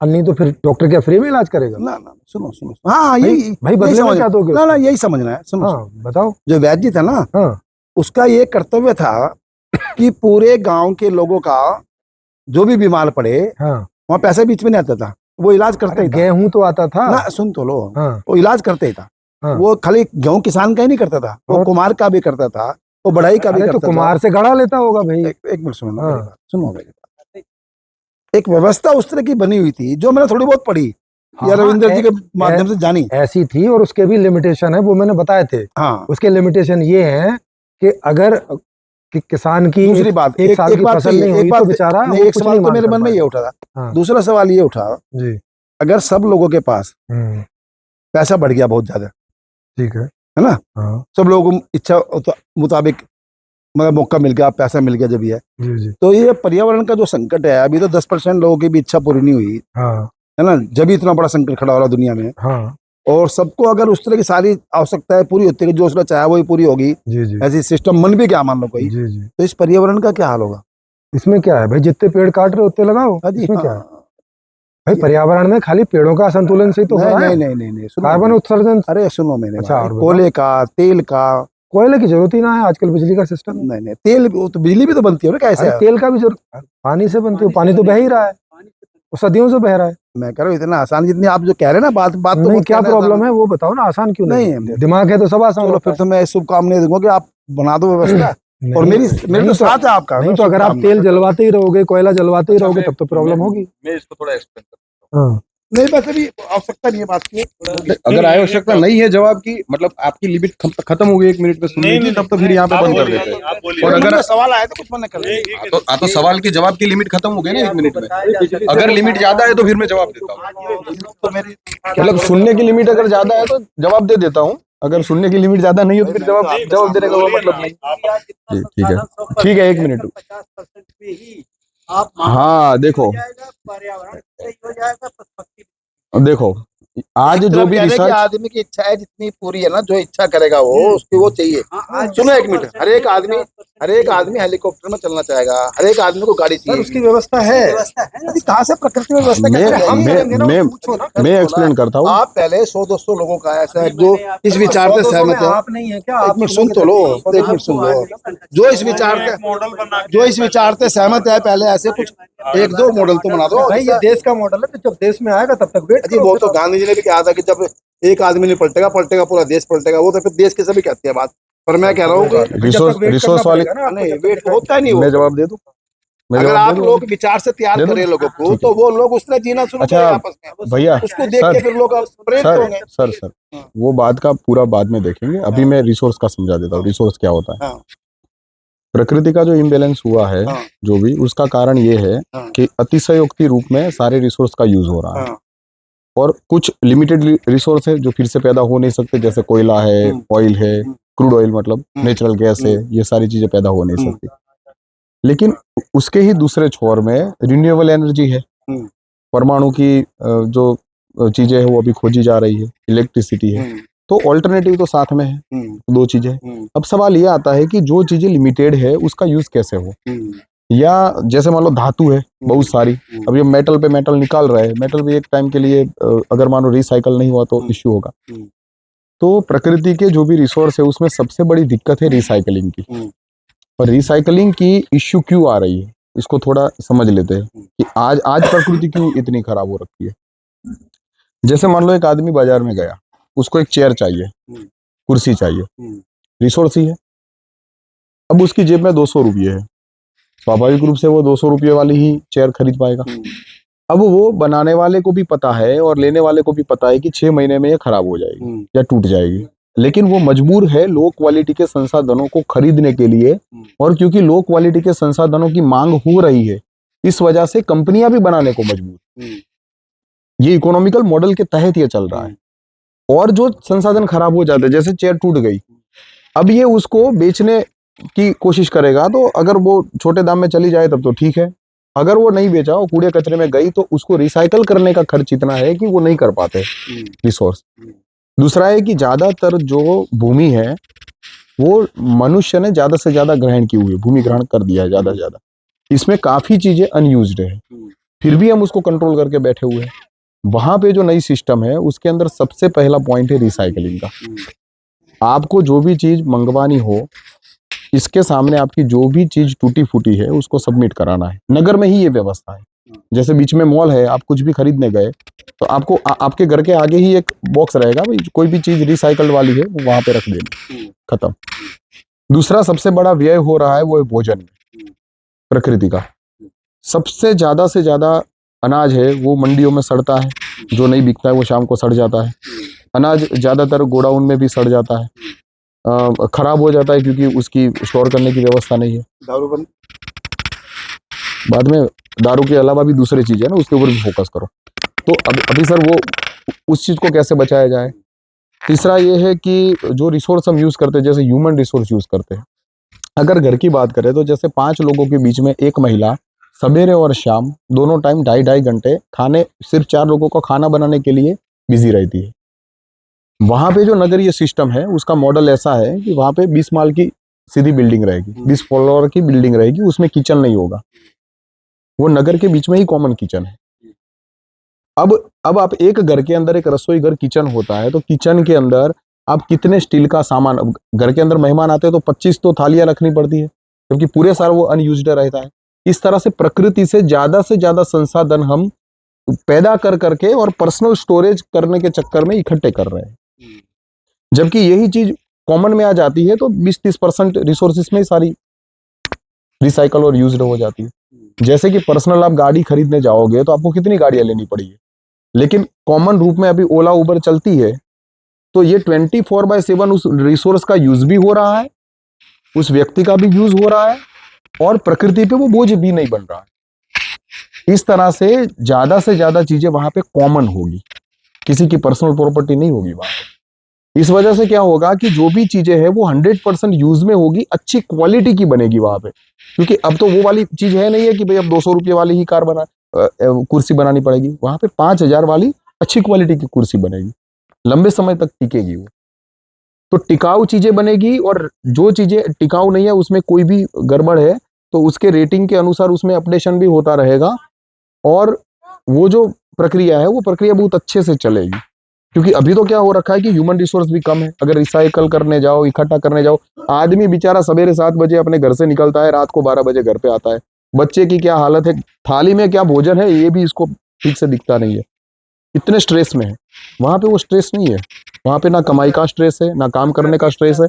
नहीं तो फिर डॉक्टर क्या फ्री में इलाज करेगा?
ना ना सुनो सुनो, हाँ यही
भाई बदले में क्या दोगे
ना ना
उसको?
यही समझना है, सुनो
हाँ बताओ।
जो वैद्य जी था ना,
हाँ
उसका ये कर्तव्य था कि पूरे गांव के लोगों का जो भी बीमार पड़े,
हाँ
वहाँ पैसा बीच में नहीं आता था, वो इलाज करता ही था
गेहूं तो आता था
ना, सुन तो लो,
हाँ
वो इलाज करता ही था।
हाँ।
वो खाली गेहूं किसान का ही नहीं करता था, वो
और?
कुमार का भी करता था, वो बढ़ाई का भी
अरे तो
करता
कुमार से गड़ा लेता होगा भाई।
था। एक मिनट सुनो ना,
हाँ।
मेरी बात सुनो, मेरी बात। एक व्यवस्था उस तरह की बनी हुई थी, जो मैंने थोड़ी बहुत पढ़ी या रविंद्र जी के माध्यम से जानी,
ऐसी थी, और उसके भी लिमिटेशन है, वो मैंने बताए थे।
हाँ।
उसके लिमिटेशन ये हैं कि अगर किसान की
दूसरी बात,
एक साल की फसल नहीं हुई तो बेचारा
नहीं,
वो
एक
कुछ
सवाल
नहीं
तो मेरे
मांग
मन में ये
पाएगा।
उठा था,
हाँ।
दूसरा सवाल ये उठा,
जी
अगर सब लोगों के पास पैसा बढ़ गया बहुत ज्यादा,
ठीक है
है ना,
हाँ
सब लोगों को इच्छा मुताबिक मतलब मौका मिल गया, पैसा मिल गया, जब भी है,
जी जी
तो ये पर्यावरण का जो संकट है, अभी तो 10% लोगों की भी इच्छा पूरी नहीं हुई,
हाँ
है ना, जब भी इतना बड़ा संकट खड़ा हो रहा दुनिया में,
हाँ
और सबको अगर उस तरह की सारी आवश्यकताएं पूरी होती है, जो उसने चाहा वही पूरी होगी,
जी जी
ऐसी सिस्टम मन भी क्या मान लो कोई,
जी जी।
तो इस पर्यावरण का क्या हाल होगा?
इसमें क्या है भाई, जितने पेड़ काट रहे हो उतने लगाओ,
हाँ जी,
इसमें
हाँ।
क्या है भाई, पर्यावरण में खाली पेड़ों का संतुलन से ही तो हो
नहीं
रहा है,
नहीं नहीं नहीं, सुनो,
कार्बन उत्सर्जन।
अरे सुनो मेरे
अच्छा,
भाई,
और बताओ।
कोयले का, तेल का,
कोयले की जरूरत ही ना है, आजकल बिजली का सिस्टम है।
नहीं नहीं, तेल वो तो बिजली भी तो बनती है ना, कैसे
अरे
है?
तेल का भी जरूरत, पानी से बनती है, पानी तो बह ही रहा है, वो सदियों से बह रहा है।
मैं कह रहा हूँ इतना आसान जितनी आप जो कह रहे हैं ना, बात बात तो
नहीं
बहुत
क्या
कहना
प्रॉब्लम
आसान
है वो बताओ ना, आसान क्यों नहीं
नहीं,
है? दिमाग है तो सब आसान
चलो
होता
फिर
है।
तो मैं शुभकामनाएं दूंगा कि आप बना दो व्यवस्था, और
नहीं,
मेरे तो साथ है आपका।
नहीं
मैं
तो अगर आप
शुभकामनाएं।
तेल जलवाते ही रहोगे, कोयला जलवाते ही रहोगे, तब तो प्रॉब्लम होगी।
मैं इसको थोड़ा एक्सप्लेन करता
हाँ
नहीं, वैसे भी आवश्यकता नहीं है बात की,
हूँ। अगर आवश्यकता नहीं है जवाब की, मतलब आपकी लिमिट खत्म हो गई 1 मिनट में सुनने की, तब तो फिर यहाँ पे बंद कर देते हैं। और अगर
सवाल आया तो कुछ मना कर
तो सवाल के जवाब की लिमिट खत्म हो गई ना 1 मिनट में। अगर लिमिट ज्यादा है तो फिर मैं जवाब देता हूँ। मतलब सुनने की लिमिट अगर ज्यादा है तो जवाब दे देता हूँ, अगर सुनने की लिमिट ज्यादा नहीं हो तो फिर जवाब देने का कोई मतलब नहीं। ठीक है 1 मिनट।
50% में ही आप
हाँ देखो,
पर्यावरण सही हो जाएगा।
देखो आज जो भी रिसर्च,
आदमी की इच्छा है जितनी पूरी है ना, जो इच्छा करेगा वो उसकी वो चाहिए। सुनो एक मिनट, हर एक आदमी हेलीकॉप्टर में चलना चाहेगा, हर एक आदमी को गाड़ी चाहिए,
उसकी व्यवस्था है।
कहाँ से प्रकृति में व्यवस्था
मैं एक्सप्लेन करता हूँ।
आप पहले 100-200 लोगों का ऐसा है जो इस विचार से सहमत है।
आप नहीं है क्या?
एक मिनट सुन तो लो, एक मिनट सुन लो, जो इस विचार से सहमत है, पहले ऐसे कुछ 1-2 मॉडल तो बना दो
भाई ये देश का मॉडल है, तो जब देश में आएगा तब तक वेट
जी। वो तो गांधी जी ने भी कहा था कि जब एक आदमी नहीं पलटेगा पूरा देश पलटेगा, वो तो फिर देश की सभी कहती है बात, पर मैं कह रहा हूँ कि
रिसोर्स वाली
नहीं, वेट होता ही नहीं।
मैं जवाब दे दूं। मैं
अगर
जवाब
आप
दे दूं?
लोग विचार से तैयार
दे दूं?
करें लोगों को
ठीक है।
तो वो लोग उसने जीना शुरू
अच्छा,
करें आपस में,
भैया
उसको देख
सर
के फिर लोग प्रेरित
सर
होंगे।
सर सर
हाँ।
वो बात का पूरा बाद में देखेंगे, अभी
हाँ।
मैं रिसोर्स का समझा देता हूँ। रिसोर्स क्या होता है?
हाँ।
प्रकृति का जो इम्बैलेंस हुआ है,
हाँ।
जो भी, उसका कारण ये है
हाँ।
कि अतिशयोक्ति रूप में सारे रिसोर्स का यूज हो रहा है,
हाँ।
और कुछ लिमिटेड रिसोर्स है जो फिर से पैदा हो नहीं सकते, जैसे कोयला है, ऑयल है, क्रूड ऑयल मतलब नेचुरल गैस है, ये सारी चीजें पैदा हो नहीं सकती। लेकिन उसके ही दूसरे छोर में रिन्यूएबल एनर्जी है, परमाणु की जो चीजें है वो अभी खोजी जा रही है, इलेक्ट्रिसिटी है, तो ऑल्टरनेटिव तो साथ में है, दो चीजें। अब सवाल ये आता है कि जो चीजें लिमिटेड है उसका यूज कैसे हो, या जैसे मान लो धातु है बहुत सारी, अब ये मेटल पे मेटल निकाल रहे हैं, मेटल भी एक टाइम के लिए अगर मानो रिसाइकल नहीं हुआ तो इश्यू होगा। तो प्रकृति के जो भी रिसोर्स है उसमें सबसे बड़ी दिक्कत है रिसाइकलिंग की, और रिसाइकलिंग की इश्यू क्यों आ रही है इसको थोड़ा समझ लेते हैं कि आज प्रकृति क्यों इतनी खराब हो रखी है। जैसे मान लो एक आदमी बाजार में गया, उसको एक चेयर चाहिए, कुर्सी चाहिए, रिसोर्स ही है। अब उसकी जेब में 200 रुपये है, स्वाभाविक रूप से वो 200 रुपये वाली ही चेयर खरीद पाएगा। अब वो बनाने वाले को भी पता है और लेने वाले को भी पता है कि 6 महीने में ये खराब हो जाएगी या टूट जाएगी, लेकिन वो मजबूर है लो क्वालिटी के संसाधनों को खरीदने के लिए, और क्योंकि लो क्वालिटी के संसाधनों की मांग हो रही है इस वजह से कंपनियां भी बनाने को मजबूर। ये इकोनॉमिकल मॉडल के तहत ये चल रहा है। और जो संसाधन खराब हो जाते हैं, जैसे चेयर टूट गई, अब ये उसको बेचने की कोशिश करेगा, तो अगर वो छोटे दाम में चली जाए तब तो ठीक है, अगर वो नहीं बेचा और कूड़े कचरे में गई तो उसको रिसाइकल करने का खर्च इतना है कि वो नहीं कर पाते रिसोर्स। दूसरा है कि ज्यादातर जो भूमि है वो मनुष्य ने ज्यादा से ज्यादा ग्रहण की हुई है, भूमि ग्रहण कर दिया है ज्यादा से ज्यादा, इसमें काफी चीजें अनयूज्ड है, फिर भी हम उसको कंट्रोल करके बैठे हुए हैं। वहां पे जो नई सिस्टम है उसके अंदर सबसे पहला पॉइंट है रिसाइकलिंग का। आपको जो भी चीज मंगवानी हो, इसके सामने आपकी जो भी चीज टूटी फूटी है उसको सबमिट कराना है। नगर में ही ये व्यवस्था है, जैसे बीच में मॉल है, आप कुछ भी खरीदने गए तो आपको आपके घर के आगे ही एक बॉक्स रहेगा, भाई कोई भी चीज रिसाइकल्ड वाली है वो वहां पे रख देना, खत्म। दूसरा सबसे बड़ा व्यय हो रहा है वो है भोजन में। प्रकृति का सबसे ज्यादा से ज्यादा अनाज है वो मंडियों में सड़ता है, जो नहीं बिकता है वो शाम को सड़ जाता है। अनाज ज्यादातर गोडाउन में भी सड़ जाता है, खराब हो जाता है क्योंकि उसकी स्टोर करने की व्यवस्था नहीं है।
दारू बंद,
बाद में दारू के अलावा भी दूसरी चीज है ना, उसके ऊपर भी फोकस करो। तो अभी सर वो उस चीज को कैसे बचाया जाए। तीसरा ये है कि जो रिसोर्स हम यूज करते हैं, जैसे ह्यूमन रिसोर्स यूज करते हैं, अगर घर की बात करें तो जैसे 5 लोगों के बीच में एक महिला सवेरे और शाम दोनों टाइम 2.5 घंटे खाने, सिर्फ 4 लोगों को खाना बनाने के लिए बिजी रहती है। वहां पे जो नगरीय सिस्टम है उसका मॉडल ऐसा है कि वहां पे 20 माल की सीधी बिल्डिंग रहेगी, 20 फ्लोर की बिल्डिंग रहेगी, उसमें किचन नहीं होगा, वो नगर के बीच में ही कॉमन किचन है। अब आप एक घर के अंदर एक रसोई घर किचन होता है, तो किचन के अंदर आप कितने स्टील का सामान, अब घर के अंदर मेहमान आते हैं तो 25 तो थालियां रखनी पड़ती है, क्योंकि पूरे साल वो अनयूज्ड रहता है। इस तरह से प्रकृति से ज्यादा संसाधन हम पैदा कर करके और पर्सनल स्टोरेज करने के चक्कर में इकट्ठे कर रहे हैं, जबकि यही चीज कॉमन में आ जाती है तो 20-30% रिसोर्सेस में ही सारी रिसाइकल और यूज्ड हो जाती है। जैसे कि पर्सनल आप गाड़ी खरीदने जाओगे तो आपको कितनी गाड़ियां लेनी पड़ेगी, लेकिन कॉमन रूप में अभी ओला उबर चलती है, तो ये 24/7 उस रिसोर्स का यूज भी हो रहा है, उस व्यक्ति का भी यूज हो रहा है, और प्रकृति पे वो बोझ भी नहीं बन रहा है। इस तरह से ज्यादा चीजें वहां पे कॉमन होगी, किसी की पर्सनल प्रॉपर्टी नहीं होगी वहां पे। इस वजह से क्या होगा कि जो भी चीजें हैं वो 100% यूज में होगी, अच्छी क्वालिटी की बनेगी वहां पे, क्योंकि अब तो वो वाली चीज है नहीं है कि भाई अब 200 रुपये वाली ही कुर्सी बनानी पड़ेगी, वहां पे 5,000 वाली अच्छी क्वालिटी की कुर्सी बनेगी, लंबे समय तक टिकेगी वो। तो टिकाऊ चीजें बनेगी, और जो चीजें टिकाऊ नहीं है उसमें कोई भी गड़बड़ है तो उसके रेटिंग के अनुसार उसमें अपडेशन भी होता रहेगा, और वो जो प्रक्रिया है वो प्रक्रिया बहुत अच्छे से चलेगी। क्योंकि अभी तो क्या हो रखा है कि ह्यूमन रिसोर्स भी कम है, अगर रिसाइकल करने जाओ, इकट्ठा करने जाओ, आदमी बेचारा सवेरे 7 बजे अपने घर से निकलता है, रात को 12 बजे घर पे आता है। बच्चे की क्या हालत है, थाली में क्या भोजन है ये भी इसको ठीक से दिखता नहीं है, इतने स्ट्रेस में है। वहां पे वो स्ट्रेस नहीं है, वहां पे ना कमाई का स्ट्रेस है ना काम करने का स्ट्रेस है।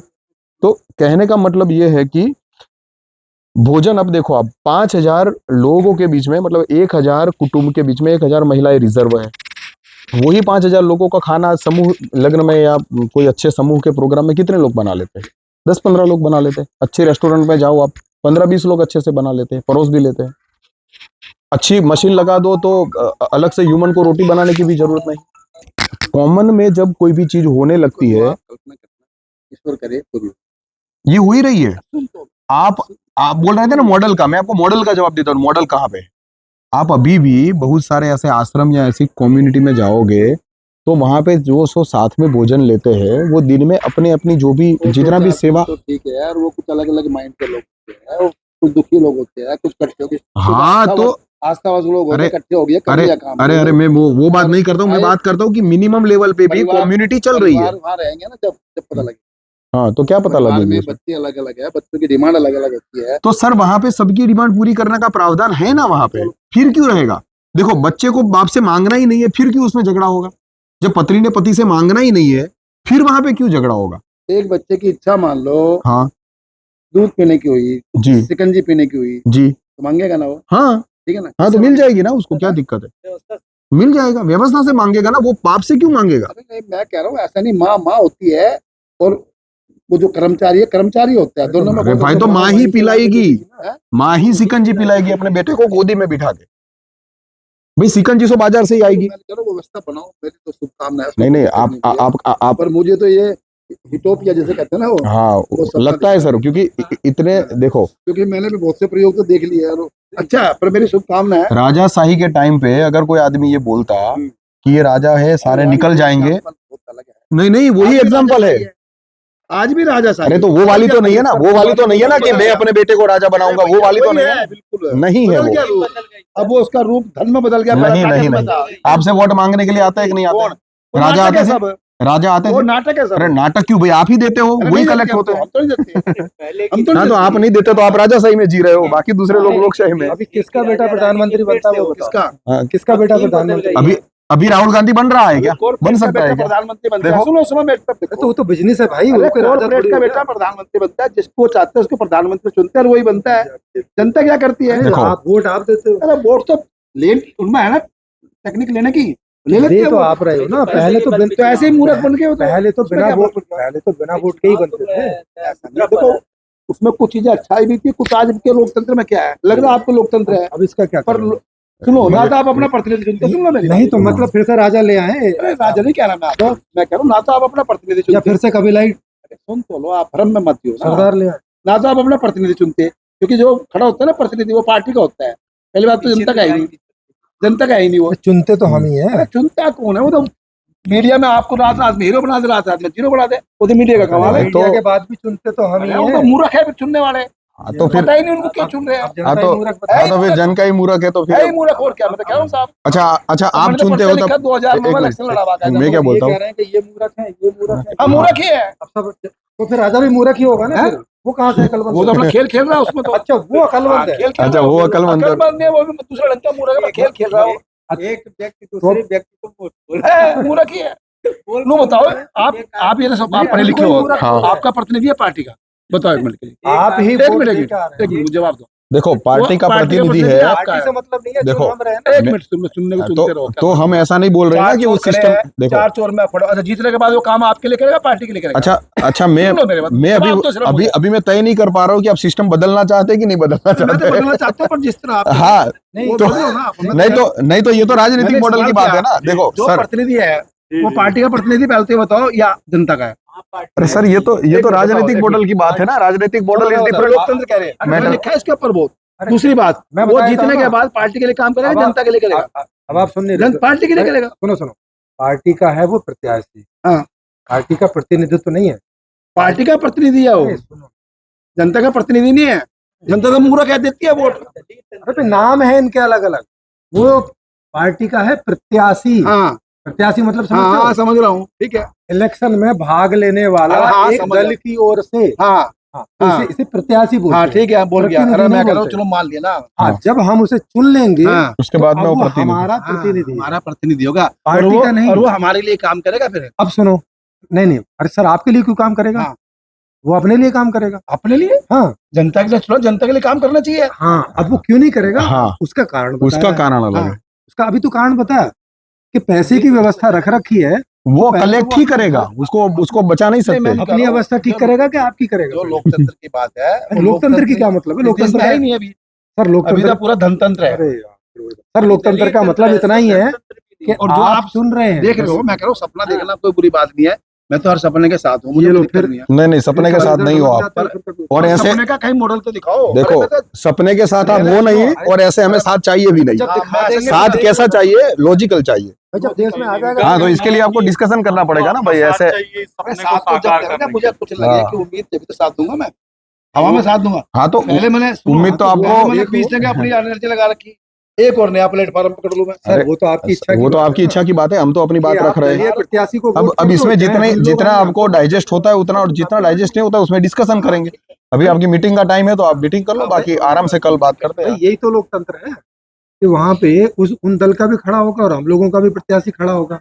तो कहने का मतलब ये है कि भोजन अब देखो, आप 5,000 लोगों के बीच में, मतलब 1,000 कुटुंब के बीच में 1,000 महिलाएं रिजर्व है। वही 5,000 लोगों का खाना समूह लग्न में या कोई अच्छे समूह के प्रोग्राम में कितने लोग बना लेते हैं? 10-15 लोग बना लेते हैं। अच्छे रेस्टोरेंट में जाओ आप, 15-20 लोग अच्छे से बना लेते हैं, परोस भी लेते हैं। अच्छी मशीन लगा दो तो अलग से ह्यूमन को रोटी बनाने की भी जरूरत नहीं। कॉमन में जब कोई भी चीज होने लगती है,
ईश्वर करे तो
ये हो ही रही है। आप बोल रहे थे ना मॉडल का, मैं आपको मॉडल का जवाब देता हूँ। मॉडल कहाँ पे? आप अभी भी बहुत सारे ऐसे आश्रम या ऐसी कम्युनिटी में जाओगे तो वहां पे जो सो साथ में भोजन लेते हैं, वो दिन में अपनी अपनी जो भी जितना भी सेवा,
तो ठीक है यार, वो कुछ अलग अलग माइंड के लोग होते हैं, वो कुछ दुखी लोग होते हैं, कुछ कट्टे होते हैं।
हाँ तो
आस्थावास लोग होते हैं,
अरे
इकट्ठे हो गए, कर
अरे
लिया काम।
अरे अरे मैं वो बात नहीं करता हूँ। मैं बात करता हूँ कि मिनिमम लेवल पे भी
परिवार-
कम्युनिटी चल रही है।
वहाँ रहेंगे ना, जब पता लगे।
हाँ तो क्या पता
परिवार
लगेगी
में
उसमें?
बच्चे अलग अलग है, बच्चों की डिमांड अलग अलग होती है।
तो सर वहां पे सबकी डिमांड पूरी करने का प्रावधान है ना वहां पे, फिर क्यों रहेगा? देखो, बच्चे को बाप से मांगना ही नहीं है, फिर क्यों उसमें झगड़ा होगा? जब पत्नी ने पति से मांगना ही नहीं है, फिर वहां पे क्यों झगड़ा होगा?
एक बच्चे की इच्छा मान लो,
हाँ
दूध पीने की हुई,
जी
शिकंजी पीने की हुई,
जी,
तो मांगेगा ना वो,
हाँ
ठीक है ना?
हाँ, तो मिल जाएगी ना उसको, क्या दिक्कत है? मिल जाएगा, व्यवस्था से मांगेगा ना, वो बाप से क्यों मांगेगा?
अरे नहीं, मैं कह रहा हूँ ऐसा नहीं, माँ माँ होती है और वो जो कर्मचारी है कर्मचारी होता है, दोनों में
अरे
बहुत
भाई, तो माँ ही पिलाएगी,
है।
माँ ही शिकंजी पिलाएगी अपने बेटे को गोदी में बिठा के। भाई शिकंजी तो बाजार से ही आएगी।
मैं कह रहा हूँ व्यवस्था बनाओ, मेरी तो शुभकामनाएं।
नहीं नहीं, आप
पर मुझे तो ये हिटोपिया जैसे कहते हैं ना, वो
हाँ
सपना
लगता है सर, क्योंकि इतने देखो,
क्योंकि मैंने भी बहुत से प्रयोग तो देख लिए हैं। अच्छा, पर मेरी शुभकामना है।
राजाशाही के टाइम पे अगर कोई आदमी ये बोलता कि ये राजा है, सारे निकल जाएंगे, नहीं नहीं, वही एग्जाम्पल है।
आज भी राजा
अरे तो वो वाली तो नहीं है ना, वो वाली तो नहीं है ना कि मैं अपने बेटे को राजा बनाऊंगा, वो वाली तो नहीं है,
बिल्कुल
नहीं है
बदल गया
वो।
रूप। अब वो उसका रूप धन में बदल गया।
नहीं
पहला
नहीं
ताकत
नहीं,
बता।
आपसे वोट मांगने के लिए आता है कि नहीं आता?
कौन? वो
राजा
नाटक है
आते थे,
सब,
राजा आते
वो
थे।
नाटक है सब।
अरे नाटक क्यों भाई, आप ही देते हो,
अरे
वही
नहीं
कलेक्ट
देते,
होते हैं।
हम तो नहीं देते। हम तो
हाँ तो आप नहीं देते तो आप राजाशाही में जी रहे हो, बाकी दूसरे लोग लोकशाही में।
अभी किसका बेटा प्रधानमंत्री बनता है वो बताओ?
किसका
किसका बेटा प्रधानमंत्री?
अभी अभी राहुल गांधी बन रहा है क्या? बन सकता है क्या?
प्रधानमंत्री बनता है?
देखो।
सुनो सुनो, मैं तब
तो वो तो बिजनेस है भाई,
अरे
वो कोई राजा
कॉर्पोरेट
थोड़ी
का
हो
बेटा
गया।
प्रधानमंत्री बनता है, जिसको चाहते हैं उसको प्रधानमंत्री चुनते हैं और वही बनता है। जनता क्या करती है?
अरे
देखो।
आप वोट आप देते हो,
अरे वोट तो उनमें है ना टेक्निक लेने की, ले लेते
दे
हैं
तो
वोट।
आप रहे हो ना। पहले तो
तो ऐसे ही मूर्ख बन के होते हैं।
पहले तो
उसमें
बिना
क्या
वोट,
फर्क पड़ता है?
पहले तो बिना वोट के ही बनते थे।
ऐसा नहीं, देखो उसमें कुछ चीजें अच्छाई भी थी, कुछ आज के लोकतंत्र में क्या है, लग रहा है आपको लोकतंत्र है,
अब इसका क्या
पर
करें?
सुनो ना तो आप अपना प्रतिनिधि चुनते, सुन लो मेरी
नहीं
बात।
तो मतलब फिर से राजा ले आए
अरे राजा नहीं कह रहा मैं आपको, मैं कह रहा हूँ ना तो आप अपना प्रतिनिधि
या
चुनते।
फिर से कबीलाई
अरे सुन तो लो, आप भ्रम में मत हो ना।
सरदार ले आए?
ना तो आप अपना प्रतिनिधि चुनते, क्योंकि जो खड़ा होता है ना प्रतिनिधि, वो पार्टी का होता है। पहली बात तो जनता का ही नहीं, जनता का ही नहीं वो।
चुनते तो हम ही हैं।
अरे चुनता कौन है? वो तो मीडिया में आपको रात रात में हीरो बना दे, रात रात में जीरो बना दे, वो तो मीडिया का कमाल है।
मीडिया के बाद भी चुनते तो हम ही
अरे वो तो
हैं।
मूर्ख है फिर चुनने वाले,
तो फिर
पता ही नहीं उनको क्यों चुन रहे हैं।
अब
हाँ
जनता
तो
ही मूर्ख बताए।
हाँ तो फिर जन का ही मूर्ख है तो
है ही
फिर।
मूर्ख और क्या, मैं तो कह रहा हूँ साहब।
अच्छा अच्छा, आप
मैंने तो
चुनते हो
लिखा
तब
2000 में
एक
इलेक्शन लड़ा हुआ था।
मैं क्या
ये
बोलता
कह
हूँ,
रहे हैं कि ये मूर्ख है, ये मूर्ख है।
हाँ मूर्ख ही है।
अब सब तो फिर राजा भी मूर्ख ही होगा ना
हैं?
फिर। वो कहाँ से अकलमंद
वो तो
है?
अपना खेल खेल रहा है उसमें तो।
अच्छा वो अकलमंद है।
खेल खेल
अच्छा,
रहा है
वो अकलमंद है।
अकलमंद है, वो भी दूसरा ढंग का मूर्ख है, अपना खेल खेल रहा है वो।
एक व्यक्ति दूसरे व्यक्ति को वोट
है, मूर्ख ही है। लो बताओ, आप ये सब आप पढ़े लिखे हो,
हाँ।
आपका प्रतिनिधि है पार्टी का, बताओ एक मिनट के लिए।
आप ही
एक
वोट
मिनट
लेकर आ रहे
एक मिनट जवाब दो।
देखो पार्टी का
पार्टी का
प्रतिनिधि
प्रतिनिधि
है।
आपका
पार्टी
है।
से मतलब नहीं है,
देखो,
चुन हम रहे हैं ना।
एक मिनट सुनने को सुनते रहो।
तो हम ऐसा नहीं बोल रहे हैं ना कि वो सिस्टम, देखो
चार चोर में पड़ो। अच्छा जीतने के बाद वो काम आपके लिए करेगा, पार्टी के लिए करेगा?
अच्छा अच्छा, मैं
सुन लो मेरे बात।
मैं
जवाब तो सिर्फ मुझे।
अभी मैं तय नहीं कर पा रहा हूँ कि आप सिस्टम बदलना चाहते हैं कि नहीं बदलना
मैं तो
चाहते
बदलना
हैं।
चाहता हूँ, पर जिस तरह आप
हाँ
वो
तो
बदलो ना।
नहीं तो ये तो राजनीतिक
मैंने
मॉडल की
सवाल
बात
किया,
है ना। देखो
जो
सर,
प्रतिनिधि है वो पार्टी का प्रतिनिधि पहले बताओ या जनता का है?
अरे सर ये तो
एक मिनट
राजनीतिक
बताओ,
मॉडल की बात है ना। राजनीतिक मॉडल इज डिफरेंट।
लोकतंत्र कह रहे हैं, मैंने लिखा है इसके ऊपर बहुत।
अरे,
दूसरी बात,
मैं
वो
बताया
जीतने
था
के
ना।
बाद पार्टी के लिए काम करेगा,
अब आप-
जनता के लिए करेगा?
अब आप सुन नहीं रहे।
पार्टी के लिए करेगा।
सुनो सुनो, पार्टी का है वो प्रत्याशी,
हाँ।
पार्टी का प्रतिनिधित्व नहीं है।
पार्टी का प्रतिनिधि है वो,
अरे सुनो,
जनता का प्रतिनिधि नहीं है। जनता तो मूर्ख कह देती है वोट।
अरे पे नाम है इनके अलग अलग। वो पार्टी का है प्रत्याशी।
हाँ
प्रत्याशी मतलब समझते
हाँ
हो?
समझ रहा हूँ, ठीक है।
इलेक्शन में भाग लेने वाला
हाँ,
एक
समझ
दल
गया।
की ओर से।
हाँ
हाँ, तो
हाँ।
इसे प्रत्याशी बोलते
हाँ
हैं।
ठीक है, बोल गया।
प्रतिनिधि
अरे मैं
नहीं
कह रहा हूँ
बोलते।
चलो मान लिया ना।
हाँ, जब हम उसे चुन लेंगे
हाँ,
उसके
तो
बाद में
अब
वो
वो
प्रतिनिधि।
हमारा
हाँ,
प्रतिनिधि है।
हमारा प्रतिनिधि होगा।
पार्टी का नहीं।
और वो हमारे लिए काम करेगा फिर।
अब सुनो, नहीं नहीं, अरे सर आपके लिए क्यों काम करेगा?
हाँ।
वो अपने लिए काम करेगा।
अपने लिए,
हाँ
जनता के लिए चलो, जनता के लिए काम करना चाहिए।
हाँ, अब वो क्यों नहीं करेगा?
हाँ
उसका कारण
उसका
बताया है।
कारण अलग है।
हाँ, उसका अभी तो कारण बताया कि पैसे की व्यवस्था रख रखी है,
वो
पहले
कलेक्ट
वो
ही करेगा, उसको बचा नहीं सकते।
मैं
अपनी अवस्था ठीक करेगा कि आपकी करेगा?
जो लोकतंत्र की बात है, वो
लोकतंत्र की क्या मतलब है?
इस देश में
लोकतंत्र
है ही नहीं अभी।
सर,
अभी
लोकतंत्र
तो पूरा धनतंत्र है।
अरे यार, सर लोकतंत्र का मतलब इतना ही है कि
और जो
आप
आप
चुन रहे हैं,
देख रहे हो, मैं कह रहा हूँ सपना देखना कोई बुरी बात नहीं है, मैं तो हर सपने के साथ हूँ, मुझे
ये
कोई
लोग
दिक्कत
फिर-
नहीं है।
नहीं सपने के साथ नहीं हो आप। और ऐसे
सपने का कहीं मॉडल तो दिखाओ।
देखो,
अरे मैं तो-
सपने के साथ आप वो नहीं, और ऐसे हमें साथ चाहिए भी नहीं।
जब दिखा देंगे
साथ
तो
कैसा चाहिए? लॉजिकल चाहिए।
जब देश में आ जाएगा
हाँ, तो इसके लिए आपको डिस्कशन करना पड़ेगा ना भाई। ऐसे
अरे साथ तो जब देगा, मुझे कुछ लगे
हाँ।
कि उम्मीद, तभी तो साथ दूंगा मैं, हवा में साथ दूंगा।
हाँ तो
पहले मैंने
उम्मीद तो आपको-
मैंने 20 जगह अपनी एनर्जी लगा रखी, एक और नया प्लेटफॉर्म पकड़ लूं मैं।
सर, वो तो आपकी इच्छा
वो तो आपकी इच्छा की बात है, हम तो अपनी बात रख रहे हैं।
प्रत्याशी को
अब इसमें जितना आपको डाइजेस्ट होता है उतना, और जितना डाइजेस्ट नहीं होता है उसमें डिस्कशन करेंगे। अभी आपकी मीटिंग का टाइम है तो आप मीटिंग कर लो, बाकी आराम से कल बात करते हैं।
यही तो लोकतंत्र है कि वहां पे उन दल का भी खड़ा होगा और हम लोगों का भी प्रत्याशी खड़ा होगा।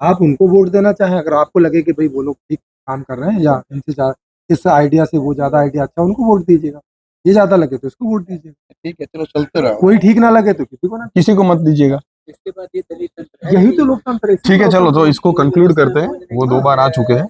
आप उनको वोट देना चाहें, अगर आपको लगे कि भाई वो लोग ठीक काम कर रहे हैं या इनसे इस आइडिया से वो ज्यादा आइडिया अच्छा, उनको वोट दीजिएगा। ये ज्यादा लगे तो इसको वोट दीजिएगा।
ठीक है, चलो चलते रहो।
कोई ठीक ना लगे तो किसी को ना।
किसी को मत दीजिएगा।
इसके बाद ये दलित तंत्र है।
यही तो लोकतंत्र है।
ठीक है, चलो तो इसको कंक्लूड करते हैं, वो 2 बार आ चुके हैं।